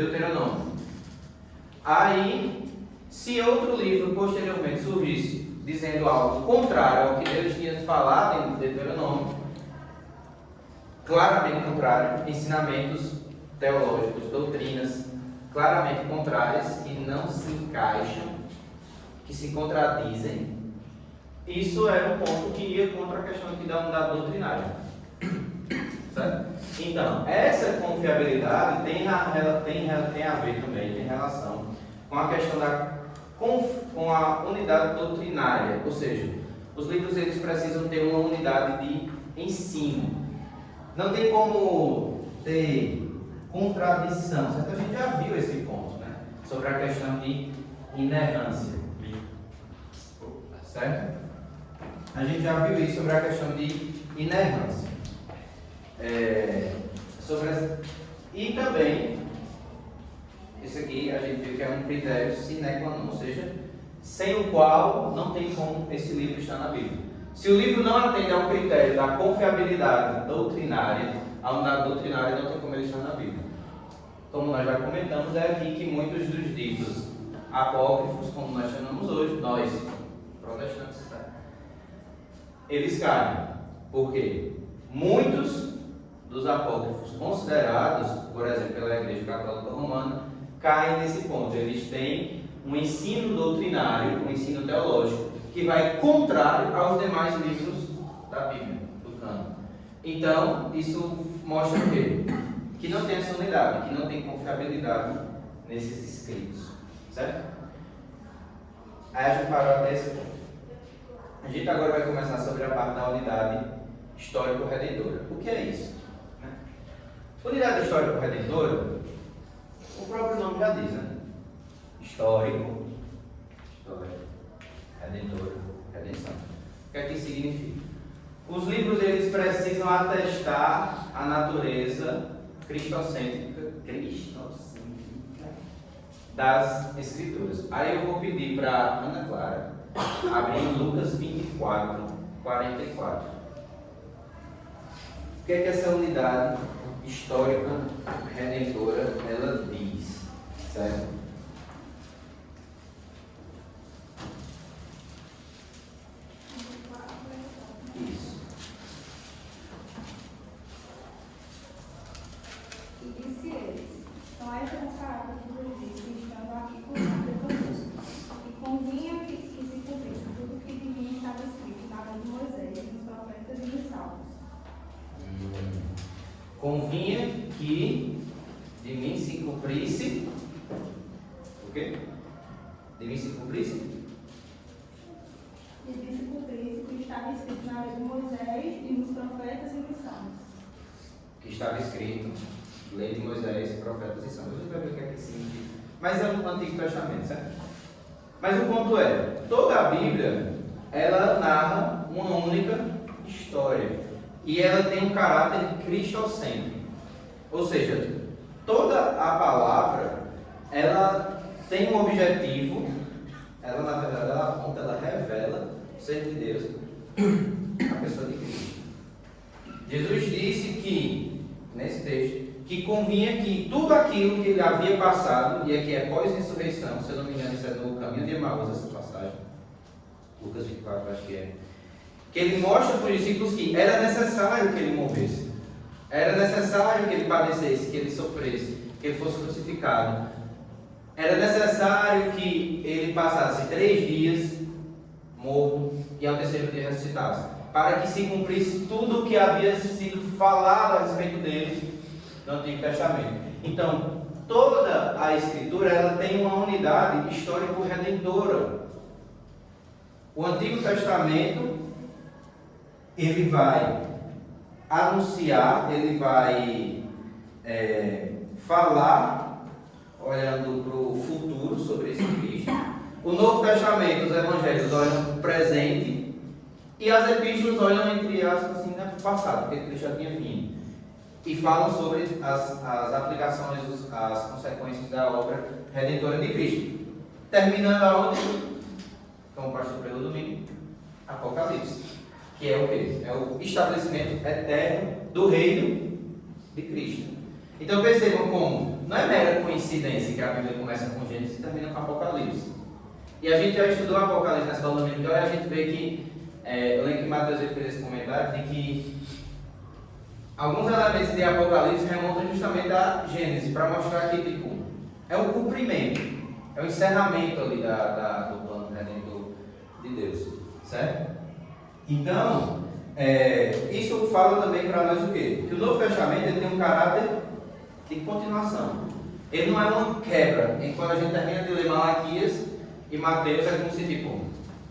Deuteronômio. Aí, se outro livro posteriormente surgisse dizendo algo contrário ao que Deus tinha falado em Deuteronômio, claramente contrário, ensinamentos teológicos, doutrinas claramente contrárias, que não se encaixam, que se contradizem, isso era um ponto que ia contra a questão aqui da unidade doutrinária. Certo? Então, essa confiabilidade tem a ver também, tem relação com a questão com a unidade doutrinária, ou seja, os livros eles precisam ter uma unidade de ensino. Não tem como ter contradição, certo? A gente já viu esse ponto, né? Sobre a questão de inerrância, certo? A gente já viu isso sobre a questão de inerrância. E também, isso aqui a gente viu que é um critério sine qua non, ou seja, sem o qual não tem como esse livro estar na Bíblia. Se o livro não atende ao critério da confiabilidade doutrinária, a unidade doutrinária não tem como ele estar na Bíblia. Como nós já comentamos, é aqui que muitos dos ditos apócrifos, como nós chamamos hoje, nós, protestantes, eles caem. Por quê? Muitos dos apócrifos considerados, por exemplo, pela Igreja Católica Romana, caem nesse ponto. Eles têm um ensino doutrinário, um ensino teológico, que vai contrário aos demais livros da Bíblia, do cânon. Então, isso mostra o quê? Que não tem essa unidade, que não tem confiabilidade nesses escritos. Certo? Aí a gente parou até esse ponto. A gente agora vai começar sobre a parte da unidade histórico-redentora. O que é isso? Unidade histórico-redentora, o próprio nome já diz, né? Histórico, redentor, redenção. O que é que isso significa? Os livros eles precisam atestar a natureza cristocêntrica das Escrituras. Aí eu vou pedir para Ana Clara abrir Lucas 24, 44. O que é que essa unidade histórica redentora ela diz? Certo? Isso. E disse eles: não é caráter que vos disse, estando aqui conosco, e convinha que se cumprisse tudo que de mim estava escrito na lei de Moisés, nos profetas e nos salmos. Convinha que de mim se cumprisse o quê? De mim se cumprisse? De mim se cumprisse o que estava escrito na lei de Moisés e nos profetas e nos salmos. Que estava escrito, lei de Moisés, profetas e salmos. A gente vai ver o que é que significa. Mas é no Antigo Testamento, certo? Mas o ponto é, toda a Bíblia, ela narra uma única história. E ela tem um caráter cristocêntrico. Ou seja, toda a palavra, ela tem um objetivo, ela na verdade, ela aponta, ela revela o ser de Deus, a pessoa de Cristo. Jesus disse que, nesse texto, que convinha que tudo aquilo que ele havia passado, e aqui é pós-ressurreição, se eu não me engano, isso é no caminho de Emaús, essa passagem, Lucas 24, acho que ele mostra para os discípulos que era necessário que ele morresse, era necessário que ele padecesse, que ele sofresse, que ele fosse crucificado, era necessário que ele passasse 3 dias morto e ao terceiro dia ressuscitasse, para que se cumprisse tudo o que havia sido falado a respeito dele no Antigo Testamento. Então, toda a Escritura ela tem uma unidade histórico-redentora. O Antigo Testamento ele vai anunciar, ele vai falar, olhando para o futuro sobre esse Cristo. O Novo Testamento, os Evangelhos olham para o presente e as Epístolas olham, entre aspas, assim, para o passado, porque Cristo já tinha vindo. E falam sobre as aplicações, as consequências da obra redentora de Cristo. Terminando aonde? Como o pastor pregou domingo, Apocalipse. Que é o quê? É o estabelecimento eterno do reino de Cristo. Então percebam como não é mera coincidência coincidência que a Bíblia começa com Gênesis e termina com Apocalipse. E a gente já estudou Apocalipse na escola dominical e a gente vê que, eu lembro que Mateus fez esse comentário de que alguns elementos de Apocalipse remontam justamente a Gênesis, para mostrar que tipo, é um cumprimento, é o encerramento ali do plano redentor de Deus, certo? Então, isso fala também para nós o quê? Que o Novo Testamento ele tem um caráter de continuação. Ele não é uma quebra. Quando a gente termina de ler Malaquias e Mateus, é como se, tipo,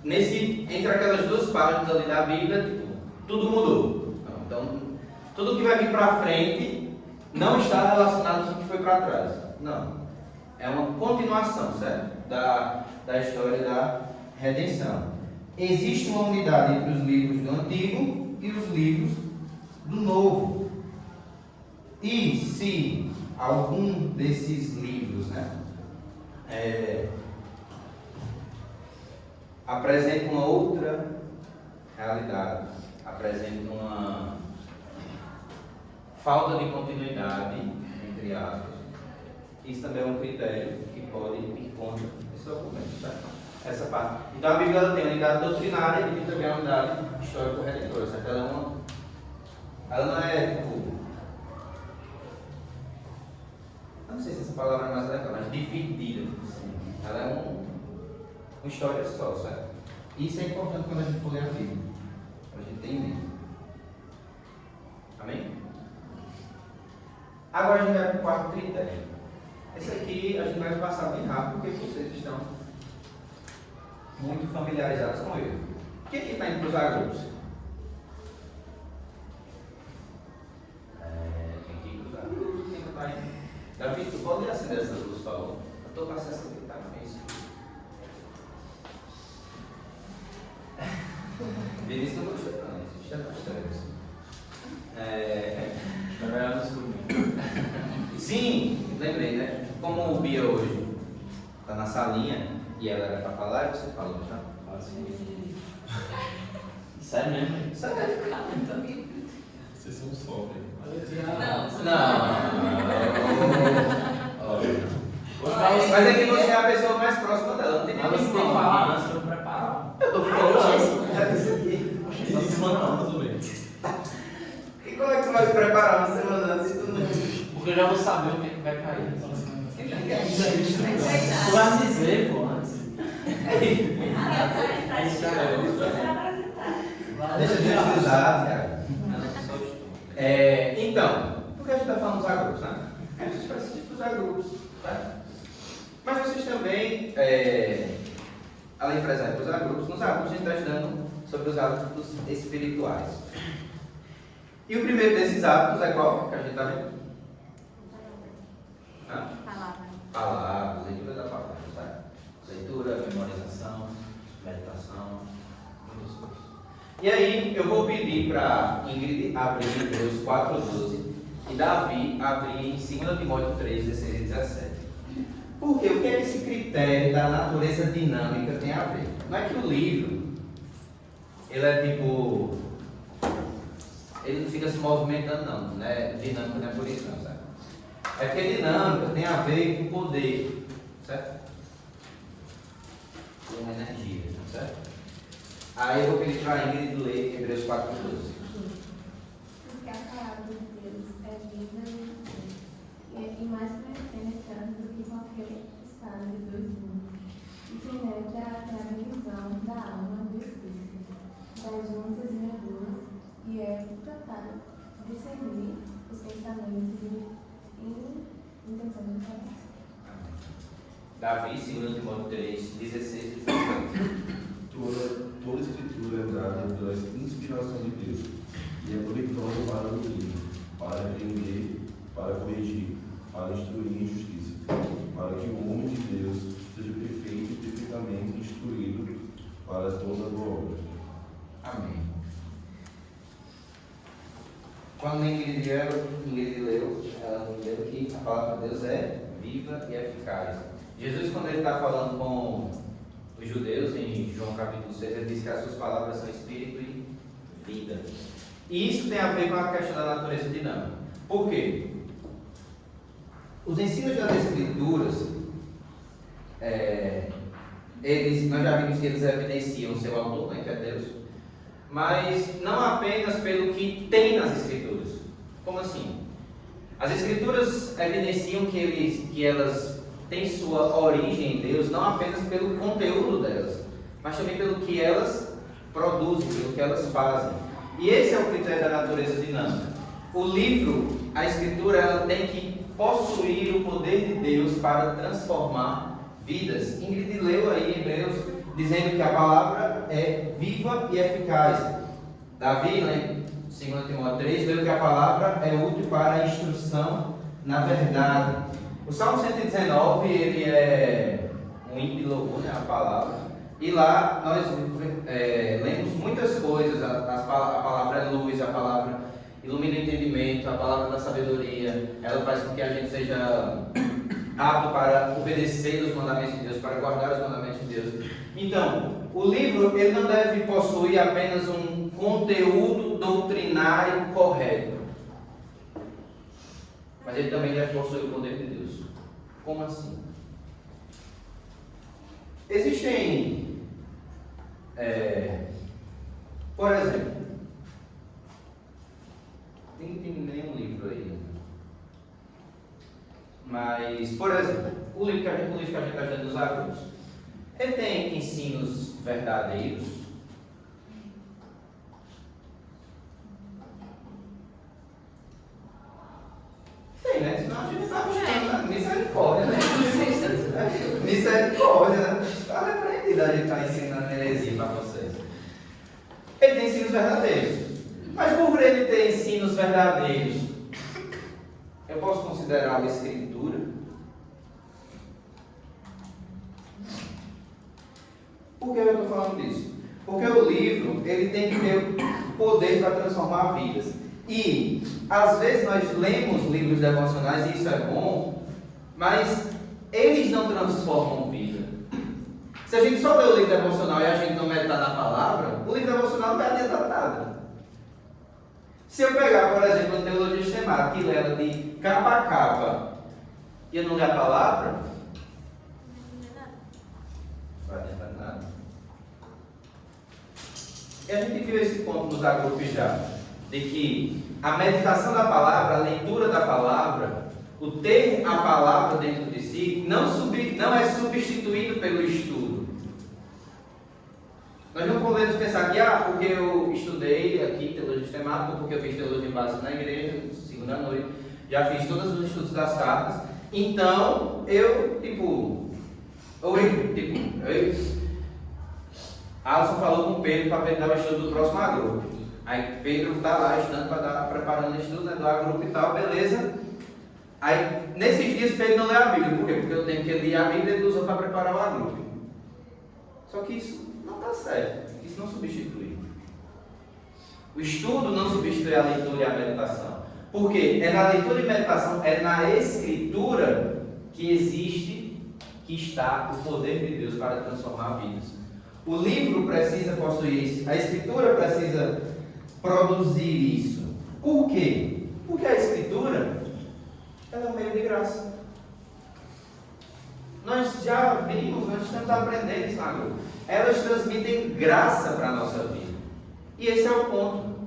entre aquelas duas páginas ali da Bíblia, tipo, tudo mudou. Então, tudo que vai vir para frente não está relacionado com o que foi para trás. Não. É uma continuação, certo? Da história da redenção. Existe uma unidade entre os livros do Antigo e os livros do Novo. E se algum desses livros, apresenta uma outra realidade, apresenta uma falta de continuidade, entre aspas, isso também é um critério que pode ir contra esse documento, certo? Essa parte. Então a Bíblia ela tem a unidade doutrinária e tem também a unidade histórico-redentora, certo? Ela não é tipo, eu não sei se essa palavra é mais legal, mas dividida, assim. Ela é uma história só, certo? Isso é importante quando a gente for ler a Bíblia, para a gente ter em mente. Amém? Agora a gente vai para o quarto critério. Esse aqui a gente vai passar bem rápido, porque vocês estão muito familiarizados com ele. O que está indo para os agrupos? Tem que ir para os agrupos, quem está indo? Davi, tu pode acender essa luz, por favor? Eu estou com acesso aqui, tá meio escuro. Vinícius não gostou, não. Isso já é bastante. Na verdade, não escuro mesmo. Sim, lembrei, né? Como o Bia hoje está na salinha e ela era para falar, e você falou, tá? Fala assim. Sério mesmo? Só vai ficar então. Vocês são sóbrios. Mas é que você é a pessoa mais próxima dela, não tem Mas ninguém você que tem que fala. falar antes de eu preparar. Eu tô falando, já disse aqui. Essa semana não, mais ou menos. E como é que tu vai se preparar uma semana antes e tu não... Porque eu já vou saber o que vai cair. Vai Tu vai me dizer, pô, antes. Deixa de utilizar, cara. Então, por que a gente está falando dos agrupos, né? A gente precisa dos agrupos, tá? Mas vocês também, além de prezar os agrupos, nos agrupos a gente está estudando sobre os hábitos espirituais. E o primeiro desses hábitos é qual? Que a gente está vendo? Palavra, leitura da palavra, tá? Leitura, memorização, meditação, muitas coisas. E aí, eu vou pedir para Ingrid abrir em Hebreus 4:12 e Davi abrir em 2 Timóteo 3, 16 e 17. Por quê? O que é que esse critério da natureza dinâmica tem a ver? Não é que o livro, ele é tipo, ele não fica se movimentando não, né? Dinâmico não é por isso não, certo? É porque dinâmica tem a ver com poder, certo? Com energia, certo? Aí eu vou pedir para a Ingrid ler Hebreus 4:12. Porque a palavra de Deus é viva e mais penetrante do que qualquer espada de dois gumes, e penetra até a divisão da alma do espírito, das juntas e medulas, e é capaz de discernir os pensamentos e intenções do coração. Davi, 2 Timóteo 3, 16 e 17. Toda escritura é dada pela inspiração de Deus e é proveitosa para o ensino, para aprender, para corrigir, para instruir em justiça, para que o homem de Deus seja perfeito e perfeitamente instruído para toda boa obra. Amém. Quando Ingrid leu, ela leu que a palavra de Deus é viva e eficaz. Jesus, quando ele está falando com os judeus, em João capítulo 6, ele diz que as suas palavras são espírito e vida. E isso tem a ver com a questão da natureza dinâmica. Por quê? Os ensinos das Escrituras, nós já vimos que eles evidenciam o seu autor, né, que é Deus, mas não apenas pelo que tem nas Escrituras. Como assim? As Escrituras evidenciam que elas têm sua origem em Deus, não apenas pelo conteúdo delas, mas também pelo que elas produzem, pelo que elas fazem. E esse é o critério da natureza dinâmica. O livro, a Escritura, ela tem que possuir o poder de Deus para transformar vidas. Ingrid leu aí em Hebreus, dizendo que a palavra é viva e eficaz. Davi, né, 2 Timóteo 3, leu que a palavra é útil para a instrução na verdade. O Salmo 119, ele é um hino de louvor, né, a palavra. E lá nós lemos muitas coisas. A palavra é luz, a palavra ilumina o entendimento, a palavra da sabedoria. Ela faz com que a gente seja apto para obedecer os mandamentos de Deus, para guardar os mandamentos de Deus. Então, o livro ele não deve possuir apenas um conteúdo doutrinário correto, mas ele também deve possuir o poder de Deus. Como assim? Existem, por exemplo, nem tem nenhum livro aí, mas, por exemplo, o livro que a gente está estudando dos Agrupos, ele tem ensinos verdadeiros? Tem, né? Senão a gente está buscando misericórdia, né? Misericórdia, né? Está repreendido a gente estar ensinando heresia para vocês. Ele tem ensinos verdadeiros. Mas por ele ter ensinos verdadeiros, eu posso considerá-lo escritura? Por que eu estou falando disso? Porque o livro ele tem que ter poder para transformar vidas. E às vezes nós lemos livros devocionais e isso é bom, mas eles não transformam vida. Se a gente só lê o livro devocional e a gente não meditar na palavra, o livro devocional não vai adiantar nada. Se eu pegar, por exemplo, a teologia sistemática e ler ela de capa a capa e eu não ler a palavra, não vai adiantar nada. E a gente viu esse ponto nos agrupos já, de que a meditação da palavra, a leitura da palavra, o ter a palavra dentro de si, não é substituído pelo estudo. Nós não podemos pensar que, porque eu estudei aqui teologia sistemática, porque eu fiz teologia básica na igreja, segunda noite, já fiz todos os estudos das cartas, então Alisson falou com Pedro para Pedro dar o estudo do próximo agrupo. Aí Pedro está lá estudando para dar, preparando o estudo, né, do agrupo e tal, beleza. Aí nesses dias Pedro não lê a Bíblia, por quê? Porque eu tenho que ler a Bíblia e ele usou para preparar o agrupo. Só que isso não está certo, isso não substitui. O estudo não substitui a leitura e a meditação. Por quê? É na leitura e meditação, é na escritura que está o poder de Deus para transformar vidas. O livro precisa possuir isso, a escritura precisa produzir isso. Por quê? Porque a escritura ela é um meio de graça. Nós já vimos, nós estamos aprendendo isso agora. Elas transmitem graça para a nossa vida. E esse é o ponto.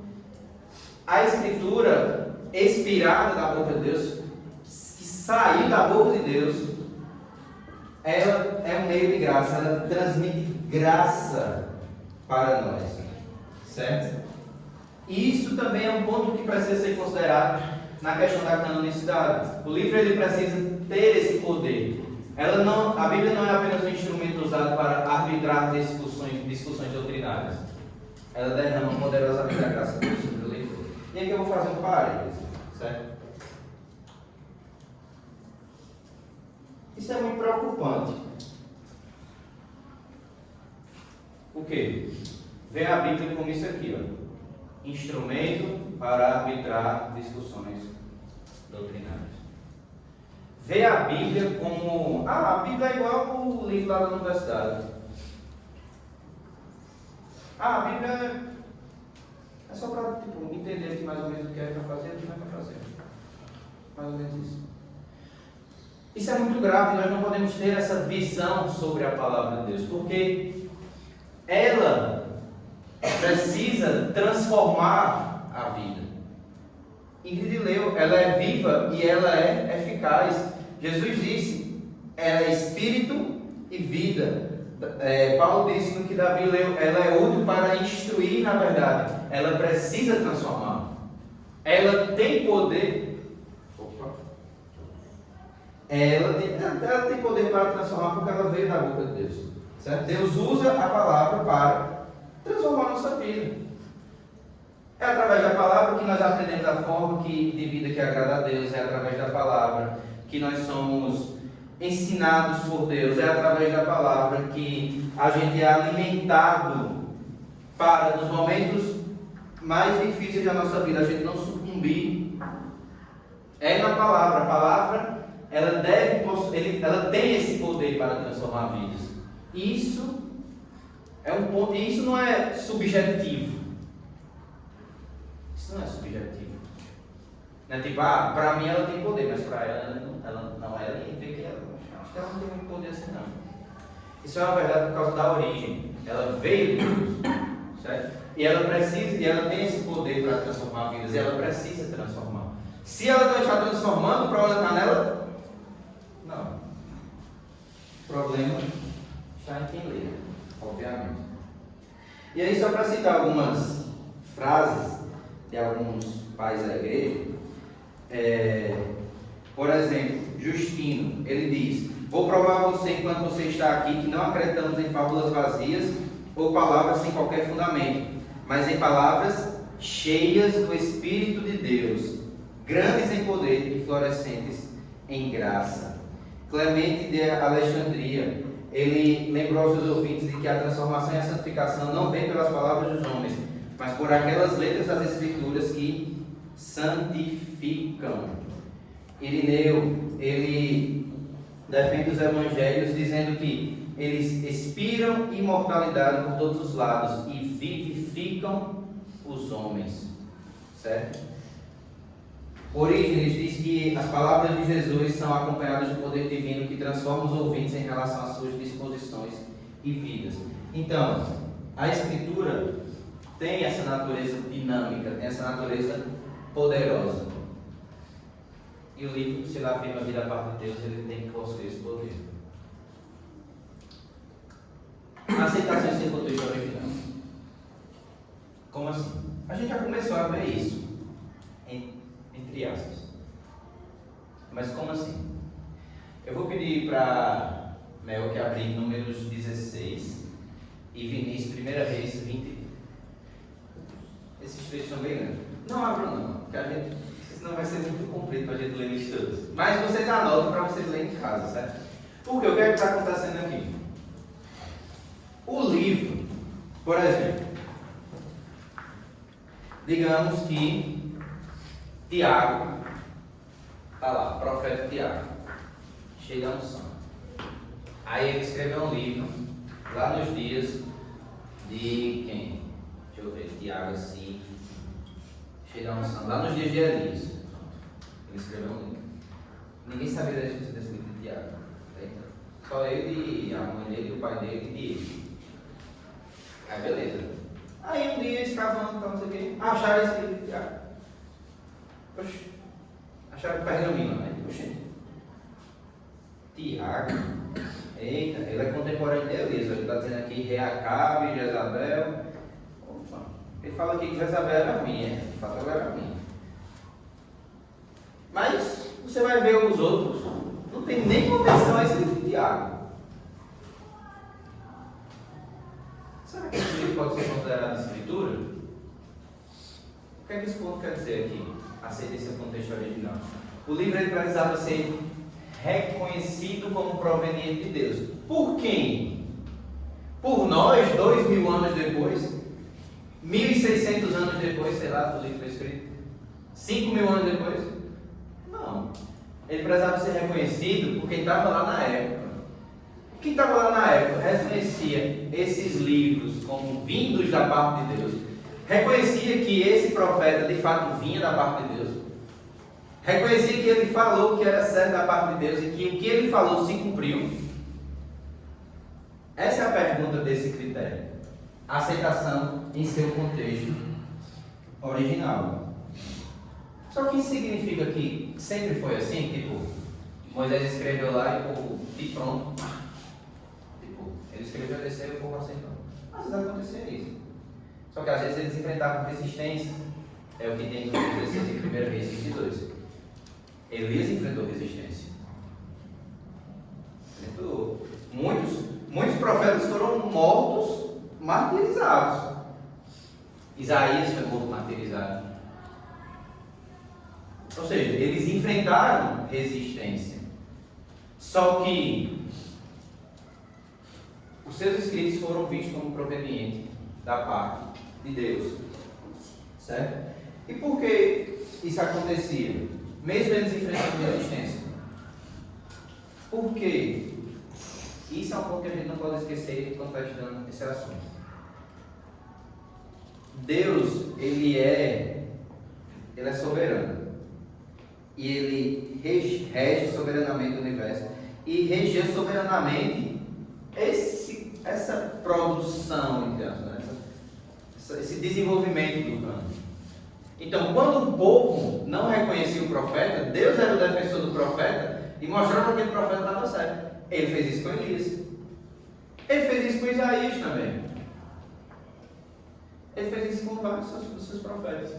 A escritura expirada da boca de Deus, que saiu da boca de Deus, ela é um meio de graça, ela transmite graça para nós. Certo? E isso também é um ponto que precisa ser considerado na questão da canonicidade. O livro ele precisa ter esse poder. A Bíblia não é apenas um instrumento usado para arbitrar discussões doutrinárias. Ela derrama poderosamente a graça de Deus sobre o leitor. E aqui eu vou fazer um parênteses, certo? Isso é muito preocupante. O quê? Vê a Bíblia como isso aqui, ó. Instrumento para arbitrar discussões doutrinárias. Vê a Bíblia como... a Bíblia é igual o livro lá da universidade. A Bíblia é só para entender aqui mais ou menos o que é para fazer, o que não é para fazer. Mais ou menos isso. Isso é muito grave, nós não podemos ter essa visão sobre a palavra de Deus, porque ela precisa transformar a vida. Ingrid leu, ela é viva e ela é eficaz. Jesus disse, ela é espírito e vida. Paulo disse no que Davi leu, ela é útil para instruir, na verdade. Ela precisa transformar. Ela tem poder. Ela tem poder para transformar porque ela veio da boca de Deus. Certo? Deus usa a palavra para transformar a nossa vida. É através da palavra que nós aprendemos a forma de vida que agrada a Deus. É através da palavra que nós somos ensinados por Deus. É através da palavra que a gente é alimentado para, nos momentos mais difíceis da nossa vida, a gente não sucumbir. É na palavra. A palavra, ela tem esse poder para transformar vidas. Isso é um ponto, e isso não é subjetivo. Isso não é subjetivo. Não é tipo, para mim ela tem poder, mas para ela não, ela vê que ela, acho que ela não tem muito poder assim não. Isso é uma verdade por causa da origem. Ela veio de Deus, certo? E ela tem esse poder para transformar vidas, e ela precisa transformar. Se ela não está transformando, o problema está nela? Não. O problema está em quem lê, obviamente. E aí, só para citar algumas frases de alguns pais da igreja, por exemplo, Justino, ele diz: vou provar a você enquanto você está aqui que não acreditamos em fábulas vazias ou palavras sem qualquer fundamento, mas em palavras cheias do Espírito de Deus, grandes em poder e florescentes em graça. Clemente de Alexandria, ele lembrou aos seus ouvintes de que a transformação e a santificação não vem pelas palavras dos homens, mas por aquelas letras das Escrituras que santificam. Irineu, ele defende os evangelhos dizendo que eles expiram imortalidade por todos os lados e vivificam os homens, certo? Orígenes diz que as palavras de Jesus são acompanhadas do poder divino que transforma os ouvintes em relação às suas disposições e vidas. Então, a Escritura tem essa natureza dinâmica, tem essa natureza poderosa. E o livro, se ele afirma a vida da parte de Deus, ele tem que possuir esse poder. Aceitação sem contexto original. Como assim? A gente já começou a ver isso, entre aspas. Mas como assim? Eu vou pedir para Mel que abrir Números 16 e Vinícius 1 Reis 20. Esses três são bem grandes. Não abram não, porque a gente, senão vai ser muito comprido para a gente ler eles todos. Mas vocês anotam para vocês lerem em casa, certo? Porque o que é que está acontecendo aqui? O livro, por exemplo, digamos que Tiago, está lá, profeta Tiago, cheio da unção. Aí ele escreveu um livro, lá nos dias de quem? Deixa eu ver, Tiago assim, cheio da unção, lá nos dias de Elias. Ele escreveu um livro. Ninguém sabia da existência desse livro de Tiago. Só ele e a mãe dele, o pai dele e ele. Aí beleza. Aí um dia escavando, não sei o quê, acharam esse livro de Tiago. Oxi, acharam o pergaminho, né? Oxi. Tiago, eita, ele é contemporâneo de Elias. Ele está dizendo aqui Reacabe, Jezabel. Opa. Ele fala aqui que Jezabel era ruim, de fato ela era ruim. Mas você vai ver os outros, não tem nenhuma menção a esse livro de Tiago. Será que esse livro pode ser considerado escritura? O que é que esse ponto quer dizer aqui? Aceita esse contexto original. O livro ele precisava ser reconhecido como proveniente de Deus. Por quem? Por nós, 2000 anos depois, 1600 anos depois, sei lá, o livro foi escrito, 5000 anos depois? Não. Ele precisava ser reconhecido por quem estava lá na época. Quem estava lá na época reconhecia esses livros como vindos da parte de Deus. Reconhecia que esse profeta de fato vinha da parte de Deus. reconhecia que ele falou que era certo da parte de Deus e que o que ele falou se cumpriu? Essa é a pergunta desse critério. A aceitação em seu contexto original. Só que isso significa que sempre foi assim? Tipo, Moisés escreveu lá e o povo, e pronto. Tipo, ele escreveu, desceu e o povo aceitou. Às vezes acontecia isso. Só que às vezes eles enfrentavam resistência. É o que tem no livro 16 em 1 Reis 22. Elias enfrentou resistência. Enfrentou. Muitos profetas foram mortos, martirizados. Isaías foi morto martirizado. Ou seja, eles enfrentaram resistência. Só que os seus escritos foram vistos como provenientes da parte de Deus. Certo? E por que isso acontecia? Mesmo eles enfrentando resistência. Por quê? Isso é um ponto que a gente não pode esquecer quando está estudando esse assunto. Deus, ele é soberano. E ele rege soberanamente o universo. E reger soberanamente essa produção, né? Esse desenvolvimento do plano. Então, quando o povo não reconhecia o profeta, Deus era o defensor do profeta e mostrava que aquele profeta estava certo. Ele fez isso com Elias. Ele fez isso com Isaías também. Ele fez isso com vários dos seus profetas.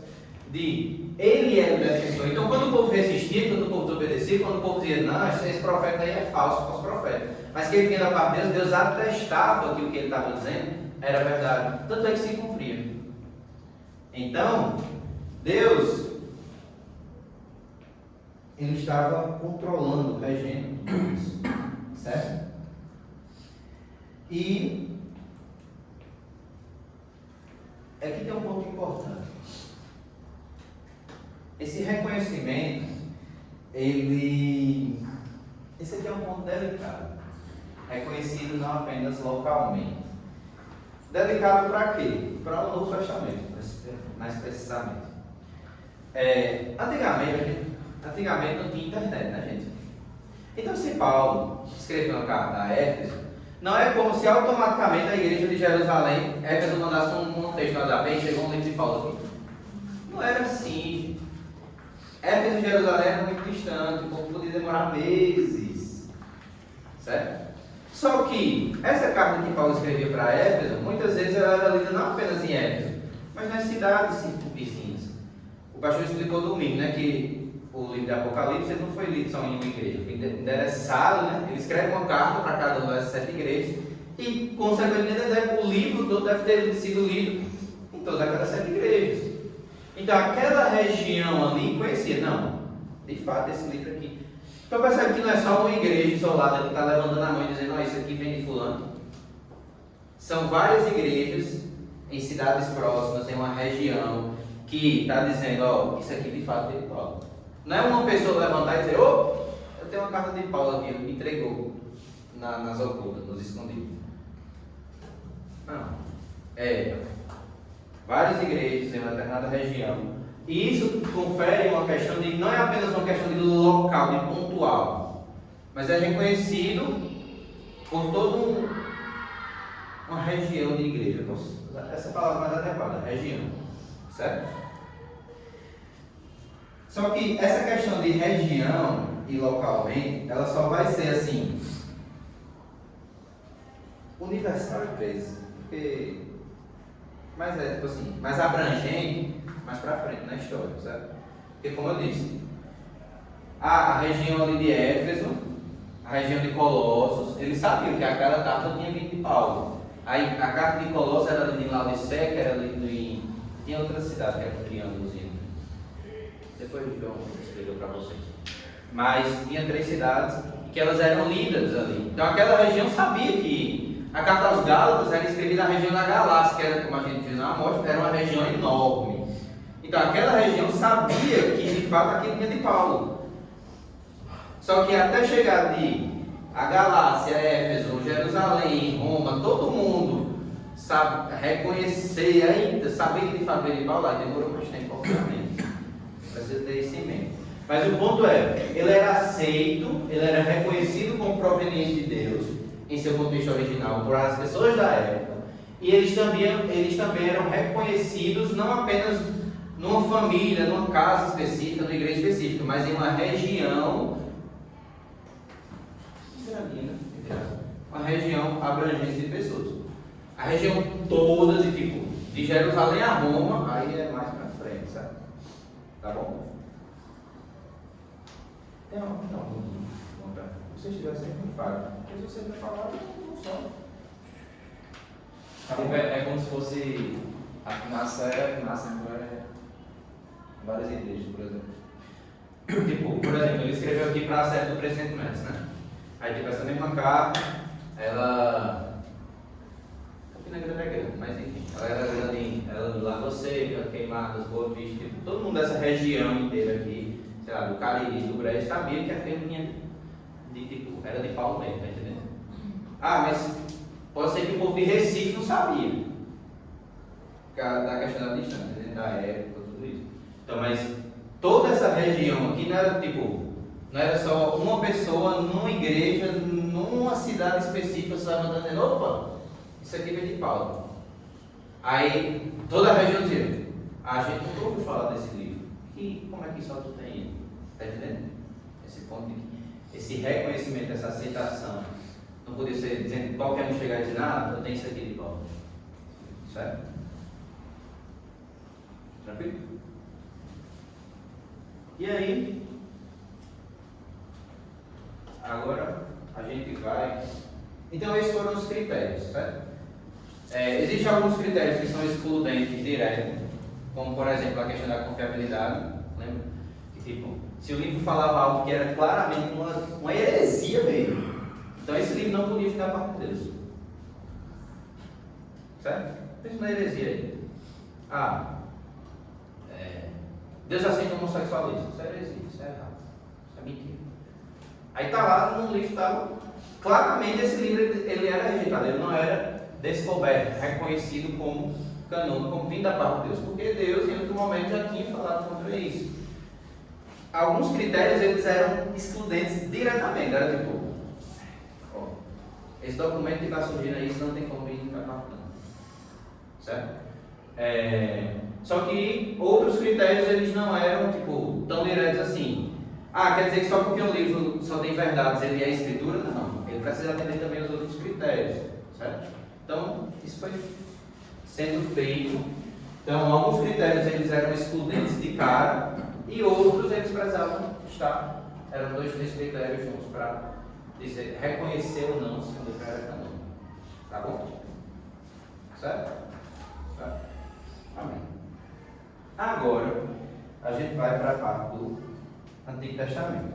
Ele era o defensor. Então, quando o povo resistia, quando o povo desobedecia, quando o povo dizia, não, esse profeta aí é falso, falso profeta. Mas que ele vinha da parte de Deus, Deus atestava que o que ele estava dizendo era verdade. Tanto é que se cumpria. Então, Deus, ele estava controlando, regendo tudo isso. Certo? E aqui tem um ponto importante. Esse reconhecimento, esse aqui é um ponto delicado. Reconhecido não apenas localmente. Delicado para quê? Para o Novo Testamento, mais precisamente. Antigamente não tinha internet, né, gente? Então, se Paulo escreveu uma carta a Éfeso, não é como se automaticamente a igreja de Jerusalém, Éfeso mandasse um texto no WhatsApp e chegou um livro de Paulo aqui. Não era assim. Éfeso e Jerusalém era muito distante, o povo podia demorar meses. Certo? Só que essa carta que Paulo escrevia para Éfeso, muitas vezes ela era lida não apenas em Éfeso, mas nas cidades vizinhas. O pastor explicou domingo, né, que o livro de Apocalipse ele não foi lido só em uma igreja, foi endereçado, né? Ele escreve uma carta para cada uma das 7 igrejas e, consequentemente, o livro todo deve ter sido lido em todas aquelas 7 igrejas. Então, aquela região ali conhecia, não, de fato, esse livro aqui. Então, percebe que não é só uma igreja isolada que está levantando a mão e dizendo, isso aqui vem de fulano. São várias igrejas em cidades próximas, em uma região, que está dizendo, isso aqui de fato vem de Paulo. Não é uma pessoa levantar e dizer, eu tenho uma carta de Paulo aqui, ele me entregou nas ocultas, nos escondidos. Não. Várias igrejas em uma determinada região. E isso confere uma questão de, não é apenas uma questão de local, de pontual, mas é reconhecido por toda uma região de igreja. Essa palavra mais adequada, região. Certo? Só que essa questão de região e localmente, ela só vai ser assim, universal às vezes, porque mas tipo assim, mais abrangente, mais pra frente na história, certo? Porque como eu disse, a região ali de Éfeso, a região de Colossos, eles sabiam que aquela carta tinha vindo de Paulo. Aí a carta de Colossos era ali em Laodiceia, que era ali tinha outra cidade que era um triângulozinho. Depois o João explicou para vocês. Mas tinha 3 cidades que elas eram lidas ali. Então aquela região sabia que a carta aos Gálatas era escrevida na região da Galácia, que era, como a gente viu na Amostra, era uma região enorme. Então aquela região sabia que de fato aquilo vinha de Paulo. Só que até chegar de a Galácia, Éfeso, Jerusalém, Roma, todo mundo sabe, reconhecer ainda, saber que de fato veio de Paulo, aí demorou mais tempo, obviamente. Precisa ter isso em mente. Mas o ponto é, ele era aceito, ele era reconhecido como proveniente de Deus, em seu contexto original, por as pessoas da época. E eles também eram reconhecidos não apenas numa família, numa casa específica, numa igreja específica, mas em uma região uma região abrangente de pessoas. A região toda de Jerusalém a Roma, aí é mais pra frente, sabe? Tá bom? Não. Se você estiver sempre pago. Porque se você vai falar, não só. É como se fosse aqui na Sé, várias igrejas, por exemplo. Por exemplo, ele escreveu aqui para a série do 300 metros, né? Aí essa mesma carta, ela. Aqui na Grande é grande, mas enfim, ela era grande, ela Lagoa Seca, Queimadas, Boa Vista, todo mundo dessa região inteira aqui, sei lá, do Cariri, do Brejo, sabia que aquele vinha era de Paulo mesmo, tá entendendo? Mas pode ser que o povo de Recife não sabia da questão da distância, da época, tudo isso. Então, mas toda essa região aqui não era só uma pessoa numa igreja, numa cidade específica, só dizendo, opa, isso aqui vem de Paulo. Aí toda a região dizia, a gente nunca ouviu falar desse livro. E como é que só tu tem ele? Está entendendo? Esse ponto esse reconhecimento, essa aceitação. Não podia ser dizendo qualquer um chegar e dizer, eu tenho isso aqui de Paulo. Certo? Tranquilo? E aí, agora a gente vai. Então, esses foram os critérios, certo? Existem alguns critérios que são excludentes direto, como por exemplo a questão da confiabilidade. Lembra? Que, se o livro falava algo que era claramente uma heresia mesmo, então esse livro não podia ficar parte de Deus. Certo? Pensa na heresia aí. Deus aceita homossexualismo. Isso é heresia, isso é errado. Isso é mentira. Aí está lá no livro, claramente esse livro ele era rejeitado, ele não era descoberto, reconhecido como canônico, como vindo da parte de Deus, porque Deus em outro momento já tinha falado contra isso. Alguns critérios eles eram excludentes diretamente, era esse documento que está surgindo aí, isso não tem como vir da parte não. Certo? Só que outros critérios eles não eram tão diretos assim. Quer dizer que só porque o livro só tem verdades ele é escritura? Não. Ele precisa atender também os outros critérios. Certo? Então, isso foi sendo feito. Então, alguns critérios eles eram excludentes de cara e outros eles precisavam estar. Eram 2, 3 critérios juntos para dizer, reconhecer ou não se o livro era canônico. Tá bom? Certo? Amém. Agora, a gente vai para a parte do Antigo Testamento.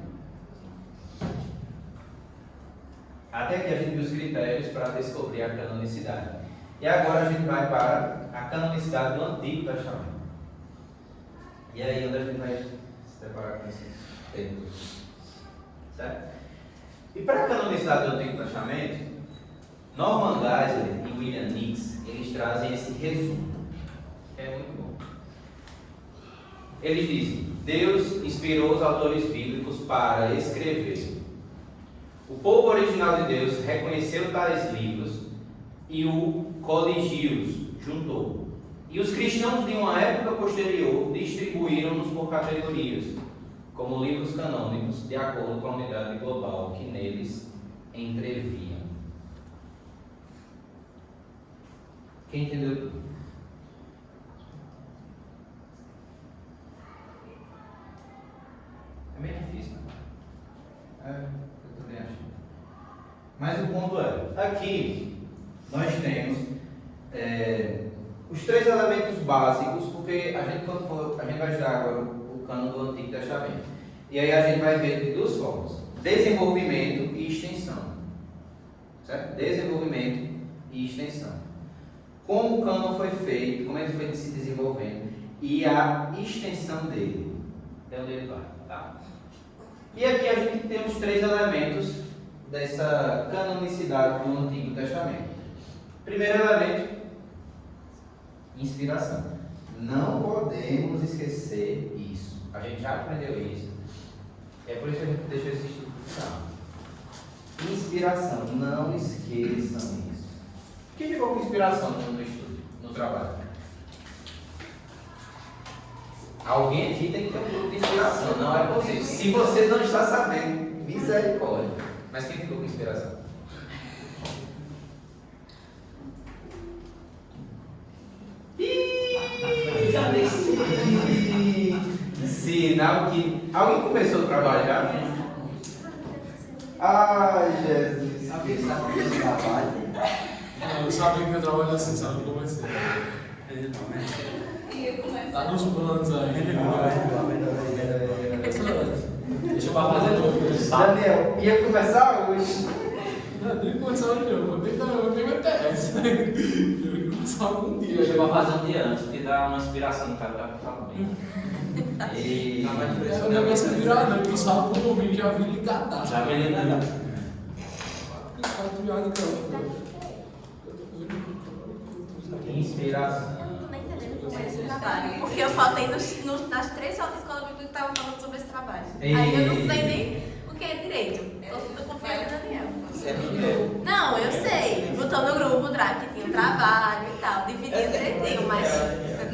Até aqui a gente viu os critérios para descobrir a canonicidade. E agora a gente vai para a canonicidade do Antigo Testamento. E aí onde a gente vai se deparar com esses termos. Certo? E para a canonicidade do Antigo Testamento, Norman Geisler e William Nix, eles trazem esse resumo, que é muito bom. Eles dizem, Deus inspirou os autores bíblicos para escrever. O povo original de Deus reconheceu tais livros e o coligiu-os, juntou. E os cristãos de uma época posterior distribuíram-nos por categorias, como livros canônicos, de acordo com a unidade global que neles entreviam. Quem entendeu tudo? É meio difícil, né? Eu também acho. Mas o ponto é, aqui nós temos os 3 elementos básicos, porque a gente vai estudar agora o cano do Antigo Testamento. E aí a gente vai ver de 2 formas: desenvolvimento e extensão. Certo? Desenvolvimento e extensão. Como o cano foi feito, como ele foi se desenvolvendo e a extensão dele. Até onde ele vai, tá? E aqui a gente tem os 3 elementos dessa canonicidade do Antigo Testamento. Primeiro elemento, inspiração. Não podemos esquecer isso. A gente já aprendeu isso. É por isso que a gente deixou esse estudo no final. Inspiração, não esqueçam isso. Quem ficou com inspiração no estudo, no trabalho? Alguém aqui tem que ter um pouco de inspiração, não é possível. Se você não está sabendo, misericórdia. Mas quem ficou com inspiração? Já decidi. Sinal que alguém começou a trabalhar. Ai, Jesus. Alguém sabe o que trabalho? Não, eu sabia que eu trabalho assim, sabe como é que tá nos planos aí. Deixa eu fazer tudo. Daniel, ia começar hoje. Não, nem começar hoje não, vou nem me interessa. Eu ia começar algum dia. Deixa eu fazer um dia antes, porque dá uma inspiração no cara pra falar bem. E O negócio é virar, né? Tu sabe como ouvir, já vi ligado. já vem ligado. Inspiração. Eu não tô nem entendendo como é esse trabalho. Porque eu faltei nas 3 aulas de escola bíblica que estavam falando sobre esse trabalho. Aí eu não sei nem o que é direito. Eu tô confiando no Daniel. Não, eu sei. Botou no grupo o drive que tinha um trabalho e tal. Dividindo direitinho, mas.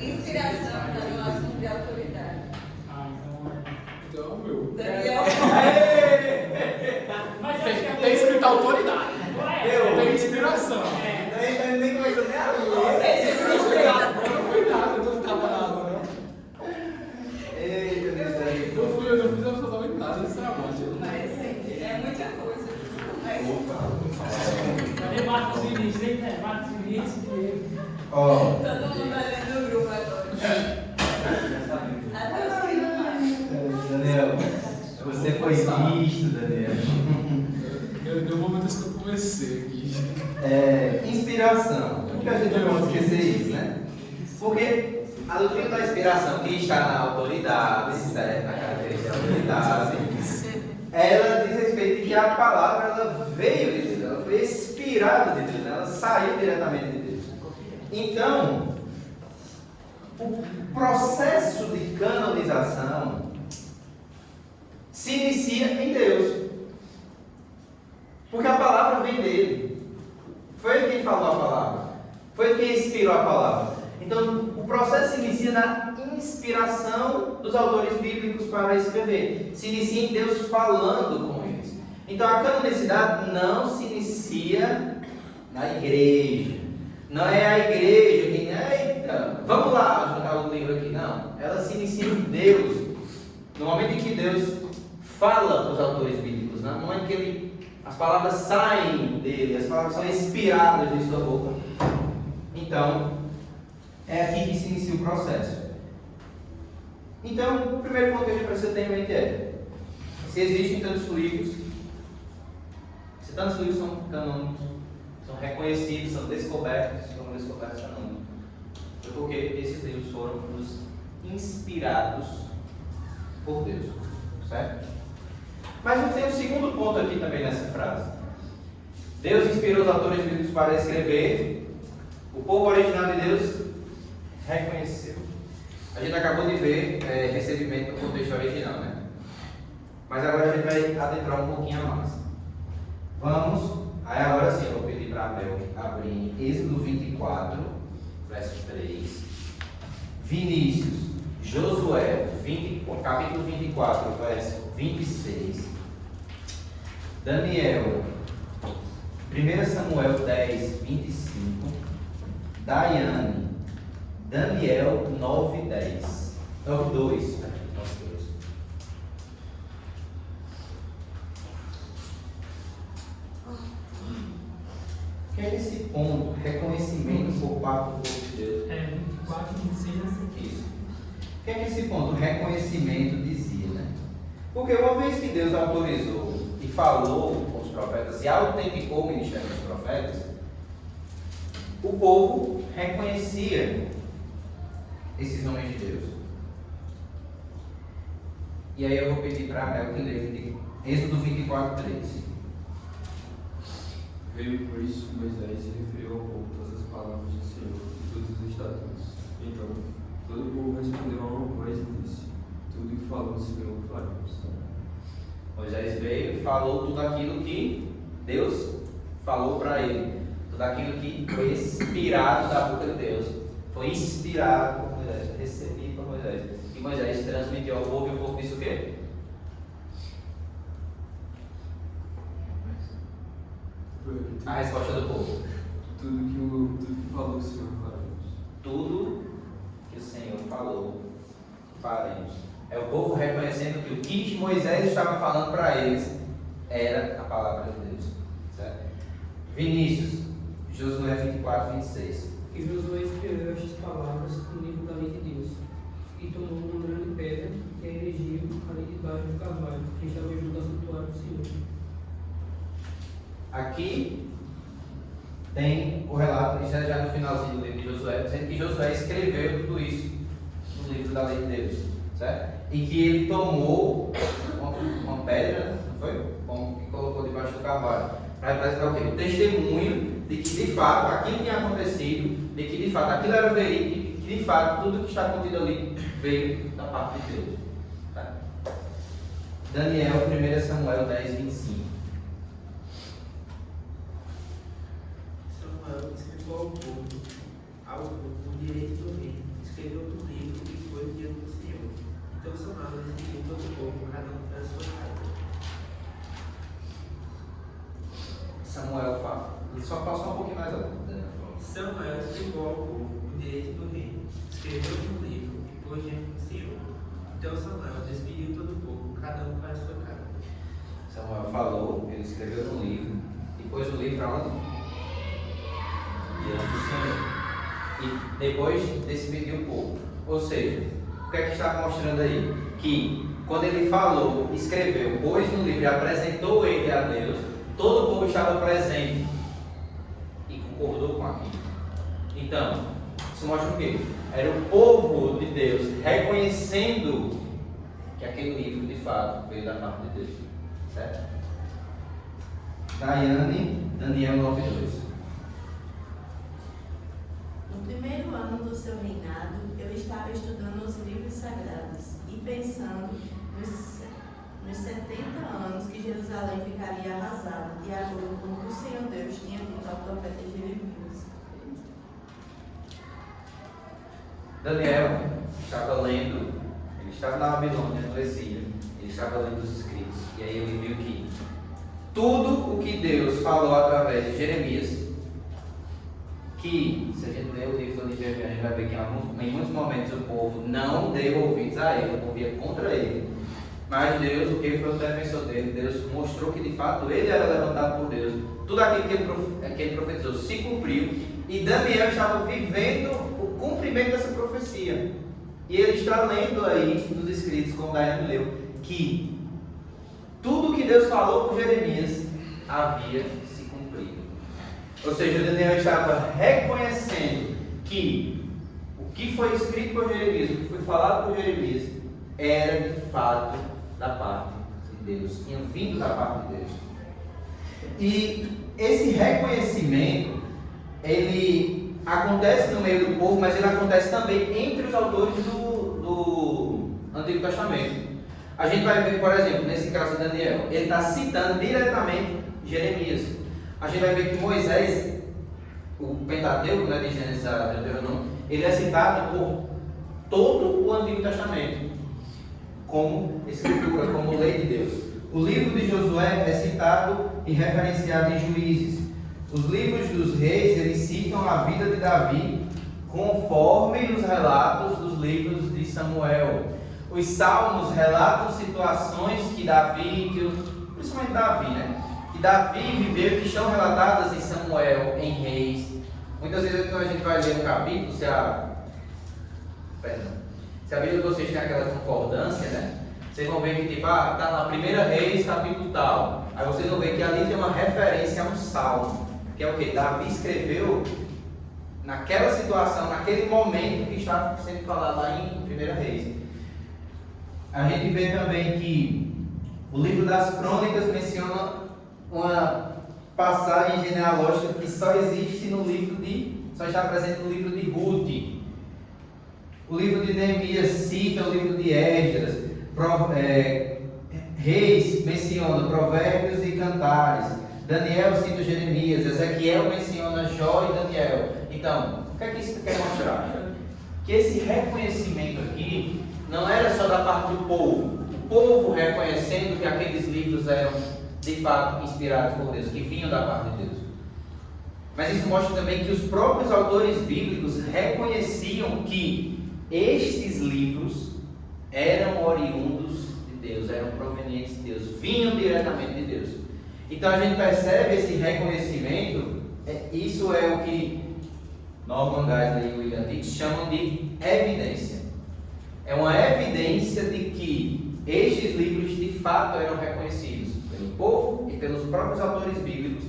Inspiração no assunto de autoridade. Ah, então, meu. Daniel. Tem escrito autoridade. Tem inspiração. Nem começou nem a Cuidado, eu tô trabalhando, né? Eita, misericórdia. Eu não fiz absolutamente nada nesse trabalho. Mas é muita coisa. Cadê Marcos Vinícius, hein, velho? Marcos Vinícius. Ó. Todo mundo vai ler no grupo agora. Até os que não mais. Daniel, você foi visto, Daniel. Deu um momento que eu comecei aqui. Inspiração. Por que a gente não pode esquecer isso, né? Porque a doutrina da inspiração, que está na autoridade, certo? Na característica da autoridade, ela diz respeito de que a palavra ela veio de Deus, ela foi inspirada de Deus, ela saiu diretamente de Deus. Então, o processo de canonização se inicia em Deus. Porque a palavra vem dele. Foi ele quem falou a palavra. Foi ele quem inspirou a palavra. Então, o processo se inicia na inspiração dos autores bíblicos para escrever. Se inicia em Deus falando com eles. Então, a canonicidade não se inicia na igreja. Não é a igreja que, eita, vamos lá jogar o livro aqui. Não. Ela se inicia em Deus. No momento em que Deus fala para os autores bíblicos, no momento que as palavras saem dele, as palavras são inspiradas de sua boca. Então, é aqui que se inicia o processo. Então, o primeiro ponto que a gente precisa ter em mente é: se existem tantos livros, se tantos livros são canônicos, são reconhecidos, são descobertos canônicos, é porque esses livros foram os inspirados por Deus, certo? Mas tem um segundo ponto aqui também nessa frase. Deus inspirou os autores bíblicos para escrever, o povo original de Deus reconheceu. A gente acabou de ver recebimento no contexto original, né? Mas agora a gente vai adentrar um pouquinho a mais. Vamos, aí agora sim eu vou pedir para a Abel abrir em Êxodo 24, verso 3. Vinícius, Josué, capítulo 24, verso 26. Daniel, 1 Samuel 10, 25. Daiane, Daniel 9, 10. 9, 2. O que é esse ponto? Reconhecimento por parte do povo de Deus. 24, 26. Isso. O que é esse ponto? Reconhecimento dizia, né? Porque uma vez que Deus autorizou e falou com os profetas e autenticou o ministério dos profetas, o povo reconhecia esses homens de Deus. E aí eu vou pedir para a Mel que lê Êxodo 24, 3. Veio por isso Moisés e referiu ao povo todas as palavras do Senhor e todos os estatutos. Então, todo o povo respondeu a uma voz e disse: tudo que falou o Senhor faremos. Moisés veio e falou tudo aquilo que Deus falou para ele. Tudo aquilo que foi inspirado da boca de Deus. Foi inspirado por Moisés, foi recebido por Moisés. E Moisés transmitiu ao povo e o povo disse o quê? A resposta do povo. Tudo que falou o Senhor faremos. Tudo que o Senhor falou, faremos. É o povo reconhecendo que o que Moisés estava falando para eles era a palavra de Deus. Certo? Vinícius, Josué 24, 26. E Josué escreveu estas palavras no livro da lei de Deus, e tomou uma grande pedra e a erigiu ali debaixo do carvalho, que estava junto ao santuário do Senhor. Aqui tem o relato, isso é já no finalzinho do livro de Josué, dizendo que Josué escreveu tudo isso no livro da lei de Deus, certo? E que ele tomou uma pedra, não foi? E colocou debaixo do carvalho, para representar o quê? O testemunho de que de fato aquilo tinha acontecido, de que de fato aquilo era verídico, que de fato tudo que está contido ali veio da parte de Deus. Tá? Daniel, 1 Samuel 10, 25. Samuel explicou ao povo o direito do rei, escreveu no livro e foi diante do Senhor. Então Samuel decidiu todo o povo, cada um para a sua casa. Samuel fala. Só passa um pouquinho mais alto. Samuel explicou ao povo o direito do rei, escreveu no livro e pôs diante do Senhor. Então Samuel despediu todo o povo, cada um para a sua casa. Samuel falou, ele escreveu no livro e pôs o livro para onde? Diante do Senhor. E depois despediu o povo. Ou seja, o que é que está mostrando aí? Que quando ele falou, escreveu, pôs no livro e apresentou ele a Deus, todo o povo estava presente e concordou com aquilo. Então, isso mostra o quê? Era o povo de Deus reconhecendo que aquele livro de fato veio da parte de Deus. Certo? Daiane, Daniel 9:2. No primeiro ano do seu reinado, eu estava estudando os livros sagrados e pensando nos 70 anos que Jerusalém ficaria arrasada, de acordo com o que o Senhor Deus tinha dito ao profeta Jeremias. Daniel estava lendo, ele estava na Babilônia, no exílio, ele estava lendo os escritos, e aí ele viu que tudo o que Deus falou através de Jeremias, que, se a gente ler o livro de Jeremias, a gente vai ver que em muitos momentos o povo não deu ouvidos a ele, o povo ia contra ele, mas Deus, o que foi o defensor dele, Deus mostrou que de fato ele era levantado por Deus, tudo aquilo que ele profetizou se cumpriu, e Daniel estava vivendo o cumprimento dessa profecia, e ele está lendo aí nos escritos, como Daiane leu, que tudo que Deus falou por Jeremias havia se cumprido. Ou seja, Daniel estava reconhecendo que o que foi escrito por Jeremias, o que foi falado por Jeremias, era de fato da parte de Deus, tinha vindo da parte de Deus. E esse reconhecimento, ele acontece no meio do povo, mas ele acontece também entre os autores do Antigo Testamento. A gente vai ver, por exemplo, nesse caso de Daniel, ele está citando diretamente Jeremias. A gente vai ver que Moisés, o Pentateuco, né, de Gênesis a Deuteronômio, ele é citado por todo o Antigo Testamento como escritura, como lei de Deus. O livro de Josué é citado e referenciado em Juízes. Os livros dos reis, eles citam a vida de Davi conforme os relatos dos livros de Samuel. Os salmos relatam situações que Davi, principalmente Davi, né? Que Davi viveu, que estão relatadas em Samuel, em Reis. Muitas vezes quando a gente vai ler um capítulo, se a Bíblia de vocês tem aquela concordância, né? Vocês vão ver que tipo, tá lá 1 Reis, capítulo tal. Aí vocês vão ver que ali tem uma referência a um salmo, que é o que? Davi escreveu naquela situação, naquele momento que está sendo falado lá em 1 Reis. A gente vê também que o livro das Crônicas menciona uma passagem genealógica que só existe no livro só está presente no livro de Ruth. O livro de Neemias cita o livro de Esdras, Reis menciona Provérbios e Cantares. Daniel cita Jeremias. Ezequiel menciona Jó e Daniel. Então, o que é que isso quer mostrar? Que esse reconhecimento aqui não era só da parte do povo. O povo reconhecendo que aqueles livros eram de fato inspirados por Deus, que vinham da parte de Deus. Mas isso mostra também que os próprios autores bíblicos reconheciam que estes livros eram oriundos de Deus, eram provenientes de Deus, vinham diretamente de Deus. Então a gente percebe esse reconhecimento, isso é o que Norman Geisler e William Dix chamam de evidência. É uma evidência de que estes livros de fato eram reconhecidos pelo povo e pelos próprios autores bíblicos